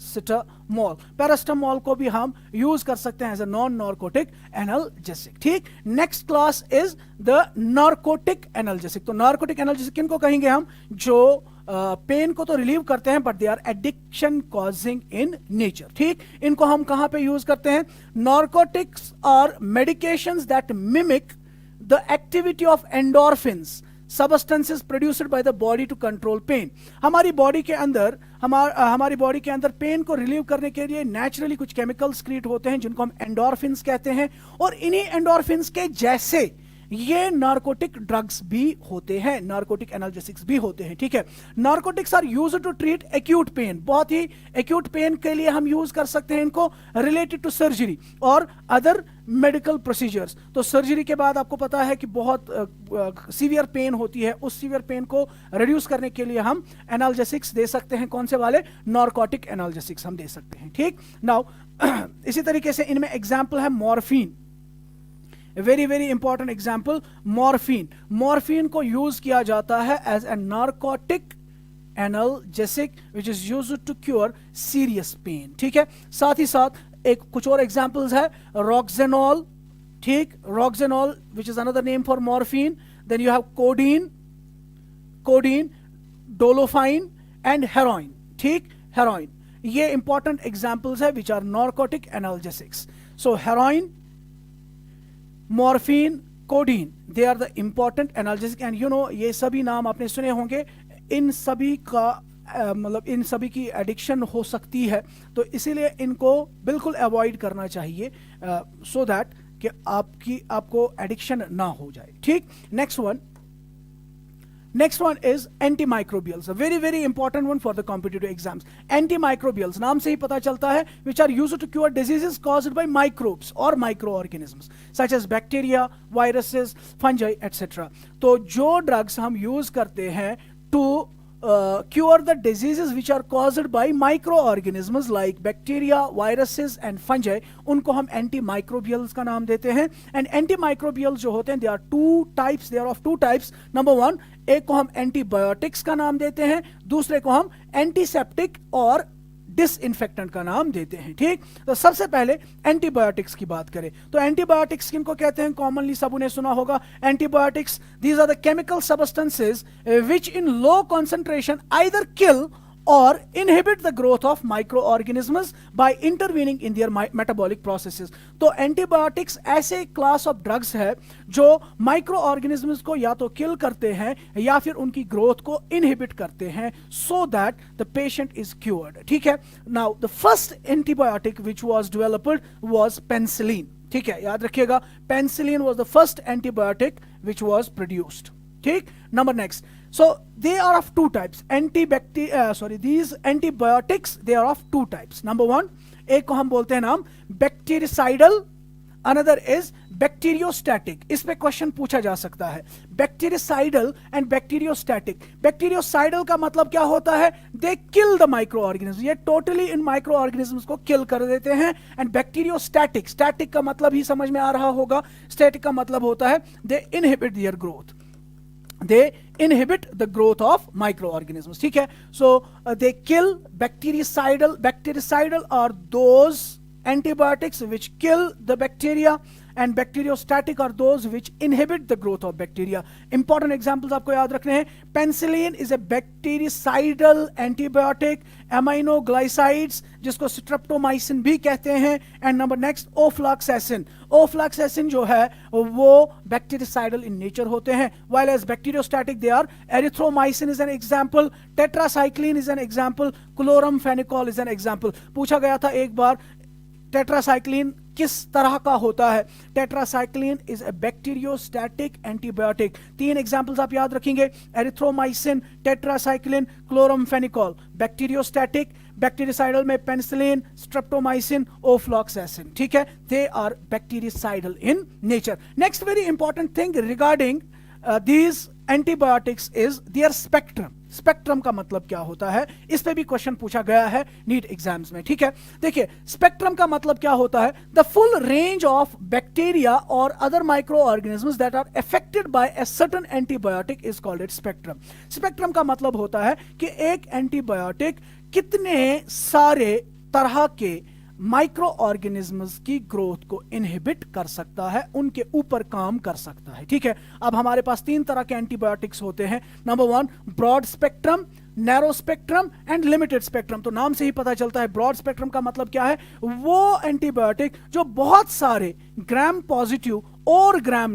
paracetamol. Paracetamol को भी हम यूज कर सकते हैं as a non narcotic analgesic. ठीक, next class is the narcotic analgesic. तो नार्कोटिक एनाल्जेसिक किनको कहेंगे हम? जो पेन को तो रिलीव करते हैं but they are addiction causing in nature. ठीक, इनको हम कहां पे यूज करते हैं? Narcotics are medications that mimic the activity of endorphins, substances produced by the body to control pain. हमारी बॉडी के अंदर हमारी बॉडी के अंदर पेन को रिलीव करने के लिए नेचुरली कुछ केमिकल्स क्रिएट होते हैं जिनको हम एंडोर्फिन्स कहते हैं, और इन्हीं एंडोर्फिन्स के जैसे ये नार्कोटिक ड्रग्स भी होते हैं, नार्कोटिक एनाल्जेसिक्स भी होते हैं। ठीक है, narcotics are used to treat acute pain. बहुत ही एक्यूट पेन के लिए हम यूज कर सकते हैं इनको, रिलेटेड टू सर्जरी और अदर मेडिकल प्रोसीजर्स। तो सर्जरी के बाद आपको पता है कि बहुत सीवियर पेन होती है, उस सीवियर पेन को रिड्यूस करने के लिए हम एनाल्जेसिक्स दे सकते हैं। कौन से वाले? नार्कोटिक एनाल्जेसिक्स हम दे सकते हैं। ठीक, नाउ इसी तरीके से इनमें एग्जाम्पल है morphine, very very important example morphine. Morphine को यूज किया जाता है as a narcotic analgesic which is used to cure serious pain. ठीक है, साथ ही साथ एक कुछ और एग्जाम्पल्स है, रॉक्सेनॉल। ठीक, Roxanol which is another name for morphine. Then you have codeine, Dolophine and heroin. ठीक, हेरोइन, ये इंपॉर्टेंट एग्जाम्पल्स है which are narcotic analgesics. So heroin, morphine, codeine, they are the important analgesic. And you know, ये सभी नाम आपने सुने होंगे, इन सभी का मतलब इन सभी की एडिक्शन हो सकती है, तो इसीलिए इनको बिल्कुल अवॉइड करना चाहिए सो दैट कि आपको एडिक्शन ना हो जाए। ठीक, next one is antimicrobials, a very very important one for the competitive exams. Antimicrobials, नाम से ही पता चलता है, which are used to cure diseases caused by microbes or microorganisms such as bacteria, viruses, fungi etc. तो जो ड्रग्स हम यूज करते हैं to cure the diseases which are caused by microorganisms like bacteria, viruses and fungi, उनको हम antimicrobials का नाम देते हैं। and antimicrobials जो होते हैं, they are of two types. Number one, एक को हम एंटीबायोटिक्स का नाम देते हैं, दूसरे को हम एंटीसेप्टिक और डिसइंफेक्टेंट का नाम देते हैं। ठीक, तो सबसे पहले एंटीबायोटिक्स की बात करें तो एंटीबायोटिक्स किनको कहते हैं? कॉमनली सब ने सुना होगा antibiotics. These are the chemical substances which in low concentration either kill or inhibit the growth of microorganisms by intervening in their metabolic processes. तो एंटीबायोटिक्स ऐसे क्लास ऑफ ड्रग्स है जो माइक्रो ऑर्गेनिजम्स को या तो किल करते हैं या फिर उनकी ग्रोथ को इनहिबिट करते हैं so that the patient is cured. ठीक है, now the first antibiotic which was developed was penicillin. ठीक है, याद रखिएगा, penicillin was the first antibiotic which was produced. ठीक, number next, so they are of two types, these antibiotics, they are of two types. Number one, एक को हम बोलते हैं नाम बैक्टीरिसाइडल, another is बैक्टीरियोस्टैटिक। इस पे क्वेश्चन पूछा जा सकता है, बैक्टीरिसाइडल एंड बैक्टीरियोस्टैटिक। बैक्टीरियोसाइडल का मतलब क्या होता है? दे किल द माइक्रो ऑर्गेनिज्म, ये टोटली इन माइक्रो ऑर्गेनिज्म्स को किल कर देते हैं। एंड बैक्टीरियोस्टैटिक, स्टैटिक का मतलब ही समझ में आ रहा होगा, स्टैटिक का मतलब होता है they inhibit their growth, they inhibit the growth of microorganisms. ठीक है, so they kill bactericidal are those antibiotics which kill the bacteria and bacteriostatic are those which inhibit the growth of bacteria. Important examples आपको याद रखने हैं, penicillin is a bactericidal antibiotic, aminoglycides जिसको streptomycin भी कहते हैं, and number next ofloxacin जो है वो bactericidal in nature होते हैं, while as bacteriostatic they are erythromycin is an example, tetracycline is an example, chloramphenicol is an example. पूछा गया था एक बार टेट्रासाइक्लिन किस तरह का होता है? Tetracycline is a bacteriostatic antibiotic. तीन एग्जांपल्स आप याद रखेंगे, erythromycin, tetracycline, chloramphenicol. Bacteriostatic, bactericidal में पेनिसिलिन, स्ट्रेप्टोमाइसिन, ओफ्लॉक्सैसिन। ठीक है, they are bactericidal in nature. Next very important thing regarding these antibiotics is their spectrum. Spectrum का मतलब क्या होता है, इस पे भी क्वेश्चन पूछा गया है नीट एग्जाम्स में। ठीक है, देखिए स्पेक्ट्रम का मतलब क्या होता है? The full range of bacteria और other micro organisms that are affected by a certain antibiotic is called it spectrum. Spectrum का मतलब होता है कि एक एंटीबायोटिक कितने सारे तरह के माइक्रो ऑर्गेनिजम्स की ग्रोथ को इनहिबिट कर सकता है, उनके ऊपर काम कर सकता है। ठीक है, अब हमारे पास 3 तरह के एंटीबायोटिक्स होते हैं। Number 1 broad spectrum, narrow spectrum and limited spectrum. तो नाम से ही पता चलता है ब्रॉड स्पेक्ट्रम का मतलब क्या है, वो एंटीबायोटिक जो बहुत सारे ग्राम पॉजिटिव और ग्राम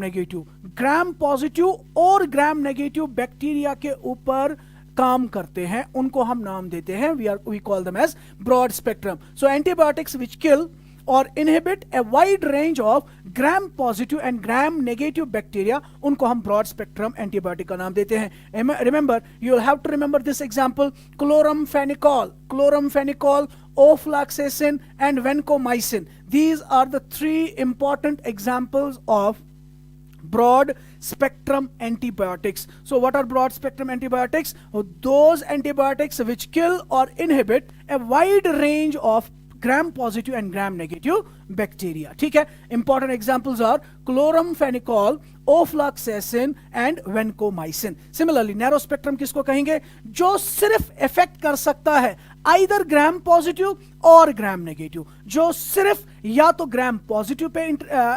नेगेटिव बैक्टीरिया के ऊपर काम करते हैं, उनको हम नाम देते हैं, we call them as broad spectrum. So antibiotics which kill और inhibit a wide range of gram positive and gram negative bacteria, उनको हम ब्रॉड स्पेक्ट्रम एंटीबायोटिक का नाम देते हैं। Remember, you will have to remember this example, chloramphenicol, ofloxacin and vancomycin. These are the 3 important examples of broad spectrum antibiotics. So what are broad spectrum antibiotics? Those antibiotics which kill or inhibit a wide range of gram positive and gram negative bacteria. ठीक है, important examples are chloramphenicol, ofloxacin and vancomycin. Similarly narrow spectrum किसको कहेंगे, जो सिर्फ इफेक्ट कर सकता है आइदर ग्राम पॉजिटिव और ग्राम नेगेटिव, जो सिर्फ या तो ग्राम पॉजिटिव पे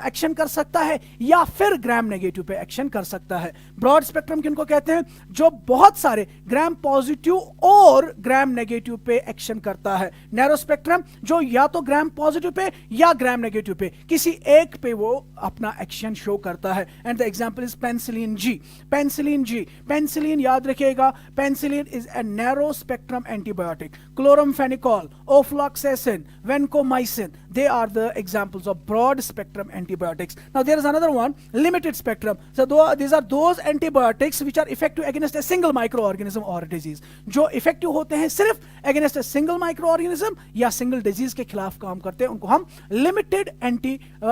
एक्शन कर सकता है या फिर ग्राम नेगेटिव पे एक्शन कर सकता है। ब्रॉड स्पेक्ट्रम किनको कहते हैं, जो बहुत सारे ग्राम पॉजिटिव और ग्राम नेगेटिव पे एक्शन करता है। नैरो स्पेक्ट्रम जो या तो ग्राम पॉजिटिव पे या ग्राम नेगेटिव पे, किसी एक पे वो अपना एक्शन शो करता है। And the example is penicillin G. Penicillin याद रखिएगा, penicillin is a narrow spectrum antibiotic. Chloramphenicol, ofloxacin, vancomycin, they are the examples of broad spectrum antibiotics. Now there is another one, limited spectrum. So these are those antibiotics which are effective against a single microorganism or disease. जो effective होते हैं सिर्फ against a single microorganism या single disease के खिलाफ काम करते हैं, उनको हम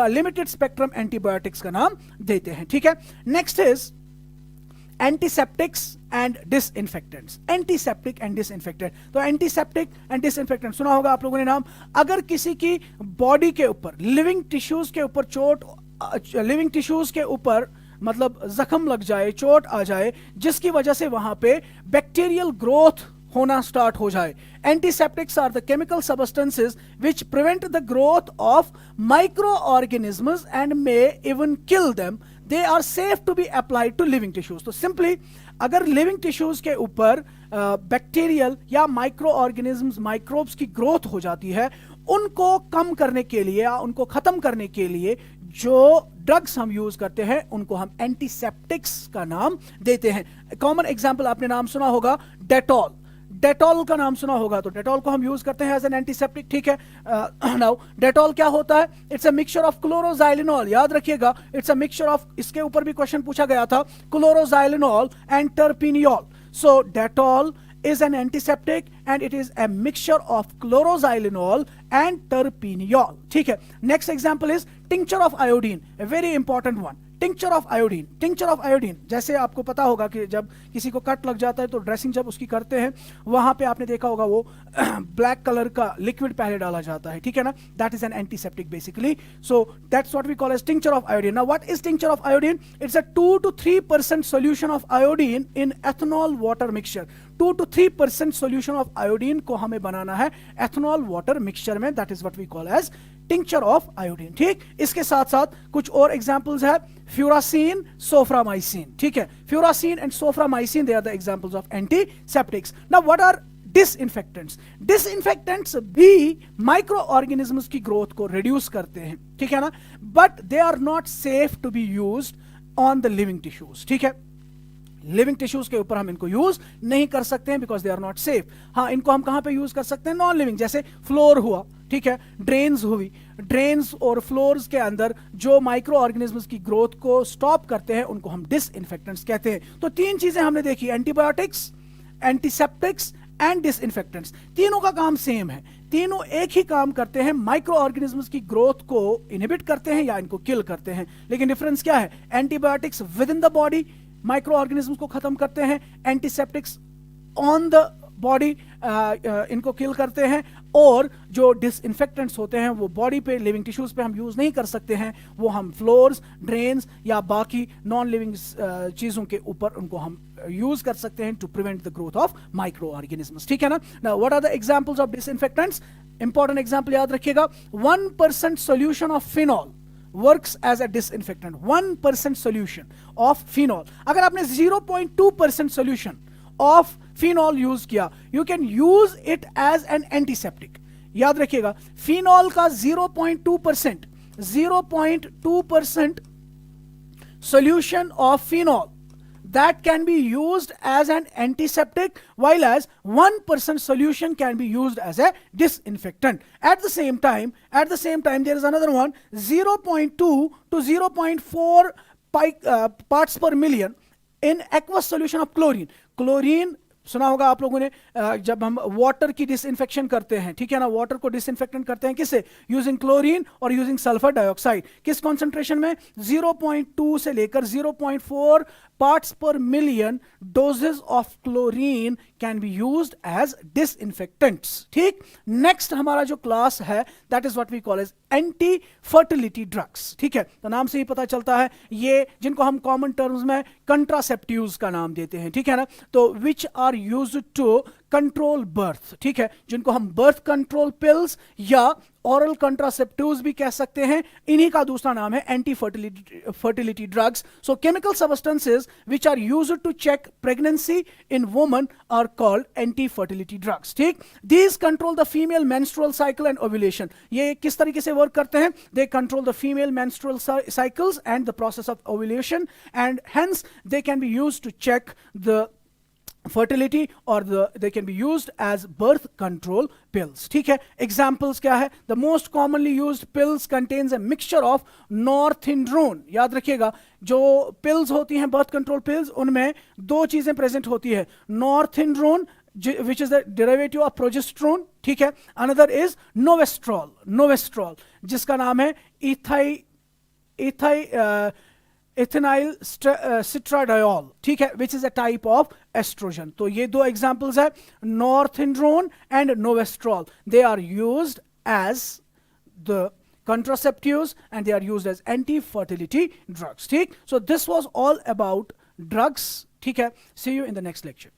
limited spectrum antibiotics का नाम देते हैं। ठीक है, next is antiseptics and disinfectants. Antiseptic and disinfectant, तो एंटीसेप्टिक एंड डिसइंफेक्टेंट सुना होगा आप लोगों ने नाम। अगर किसी की बॉडी के ऊपर लिविंग टिश्यूज के ऊपर मतलब जख्म लग जाए, चोट आ जाए, जिसकी वजह से वहां पे बैक्टीरियल ग्रोथ होना स्टार्ट हो जाए, antiseptics are the chemical substances which prevent the growth of micro organisms and may even kill them. They are safe to be applied to living tissues. तो सिंपली अगर लिविंग टिश्यूज के ऊपर बैक्टीरियल या माइक्रो ऑर्गेनिजम्स, माइक्रोब्स की ग्रोथ हो जाती है, उनको कम करने के लिए या उनको खत्म करने के लिए जो ड्रग्स हम यूज करते हैं, उनको हम एंटीसेप्टिक्स का नाम देते हैं। कॉमन एग्जांपल आपने नाम सुना होगा, डेटॉल। डेटॉल का नाम सुना होगा, तो डेटॉल को हम यूज करते हैं एज एन एंटीसेप्टिक। ठीक है, नाउ डेटॉल क्या होता है, it's a mixture of chloroxylenol. याद रखिएगा, इट्स अ मिक्सचर ऑफ, इसके ऊपर भी क्वेश्चन पूछा गया था, chloroxylenol and terpineol. So Dettol is an antiseptic and it is a mixture of chloroxylenol and terpineol. ठीक है, next example is tincture of iodine, a very important one. Tincture of iodine, जैसे आपको पता होगा कि जब किसी को कट लग जाता है तो ड्रेसिंग जब उसकी करते हैं, वहां पे आपने देखा होगा वो ब्लैक कलर का लिक्विड पहले डाला जाता है। ठीक है ना, that is an antiseptic basically. So that's what we call as tincture of iodine. Now what is tincture of iodine? It's a 2 to 3% solution of iodine in ethanol water mixture। 2 to 3% solution of iodine को हमें बनाना है एथेनॉल वाटर मिक्सचर में, that is what we call as tincture of iodine. ठीक, इसके साथ साथ कुछ और एग्जांपल्स है, फ्यूरासीन, सोफ्रामाइसिन। ठीक है, Furacin and Soframycin, they are the examples of antiseptics. Now what are disinfectants? Disinfectants भी माइक्रो ऑर्गेनिजम्स की ग्रोथ को रिड्यूस करते हैं, ठीक है ना, but they are not safe to be used on the living tissues. ठीक है, लिविंग टिश्यूज के ऊपर हम इनको यूज नहीं कर सकते हैं because they are not safe. हाँ, इनको हम कहां पे यूज कर सकते हैं? नॉन लिविंग, जैसे फ्लोर हुआ, ठीक है, ड्रेन्स हुई, ड्रेन्स और फ्लोर्स के अंदर जो माइक्रो ऑर्गेनिजम्स की ग्रोथ को स्टॉप करते हैं, उनको हम डिसइंफेक्टेंट्स कहते हैं। तो 3 चीजें हमने देखी, एंटीबायोटिक्स, एंटीसेप्टिक्स एंड डिसइंफेक्टेंट्स। तीनों का काम सेम है, तीनों एक ही काम करते हैं, माइक्रो ऑर्गेनिजम्स की ग्रोथ को इनहिबिट करते हैं या इनको किल करते हैं। लेकिन डिफरेंस क्या है? Antibiotics with in the body micro organisms को खत्म करते हैं, एंटीसेप्टिक्स ऑन द बॉडी इनको किल करते हैं, और जो डिसइंफेक्टेंट्स होते हैं वो बॉडी पे, लिविंग टिश्यूज पे हम यूज नहीं कर सकते हैं, वो हम फ्लोर्स, ड्रेन्स या बाकी नॉन लिविंग चीजों के ऊपर उनको हम यूज कर सकते हैं to prevent the growth of micro organisms, ठीक है ना। Now what are the examples of disinfectants? Important example याद रखिएगा, 1% solution of phenol works as a disinfectant. 1% solution of phenol. अगर आपने 0.2% solution of phenol use किया, you can use it as an antiseptic. याद रखिएगा, phenol का 0.2% solution of phenol that can be used as an antiseptic, while as 1% solution can be used as a disinfectant. At the same time, there is another one, 0.2 to 0.4 parts per million in aqueous solution of chlorine. Chlorine सुना होगा आप लोगों ने, जब हम वाटर की डिसइंफेक्शन करते हैं, ठीक है ना, वाटर को डिसइंफेक्टेंट करते हैं किससे? यूजिंग क्लोरीन और यूजिंग सल्फर डाइऑक्साइड। किस कॉन्सेंट्रेशन में? 0.2 से लेकर 0.4 parts per million doses of chlorine can be used as disinfectants, ठीक। नेक्स्ट हमारा जो क्लास है that is what we call as anti fertility drugs, ठीक है। तो नाम से ही पता चलता है, ये जिनको हम कॉमन टर्म्स में कंट्रासेप्टिव्स का नाम देते हैं, ठीक है ना। तो which are used to control birth, ठीक है, जिनको हम बर्थ कंट्रोल पिल्स या ऑरल कंट्रासेप्टिव्स भी कह सकते हैं, इन्हीं का दूसरा नाम है anti fertility drugs. So chemical substances which are used to check pregnancy in woman are called anti fertility drugs, ठीक। These control the female menstrual cycle and ovulation. ये किस तरीके से वर्क करते हैं? They control the female menstrual cycles and the process of ovulation, and hence they can be used to check the fertility, or they can be used as birth control pills, ठीक है। examples क्या है? the most commonly used pills contains a mixture of norethindrone. याद रखिएगा, जो pills होती हैं birth control pills, उनमें दो चीजें present होती है, norethindrone which is the derivative of progesterone, ठीक है, another is novestrol जिसका नाम है इथेनाइल सिट्राडियोल, ठीक है, which is a type of estrogen. तो ये दो एग्जांपल्स है, norethindrone and Novestrol. They are used as the contraceptives and they are used as anti-fertility drugs, ठीक। So this was all about drugs, ठीक है। See you in the next lecture.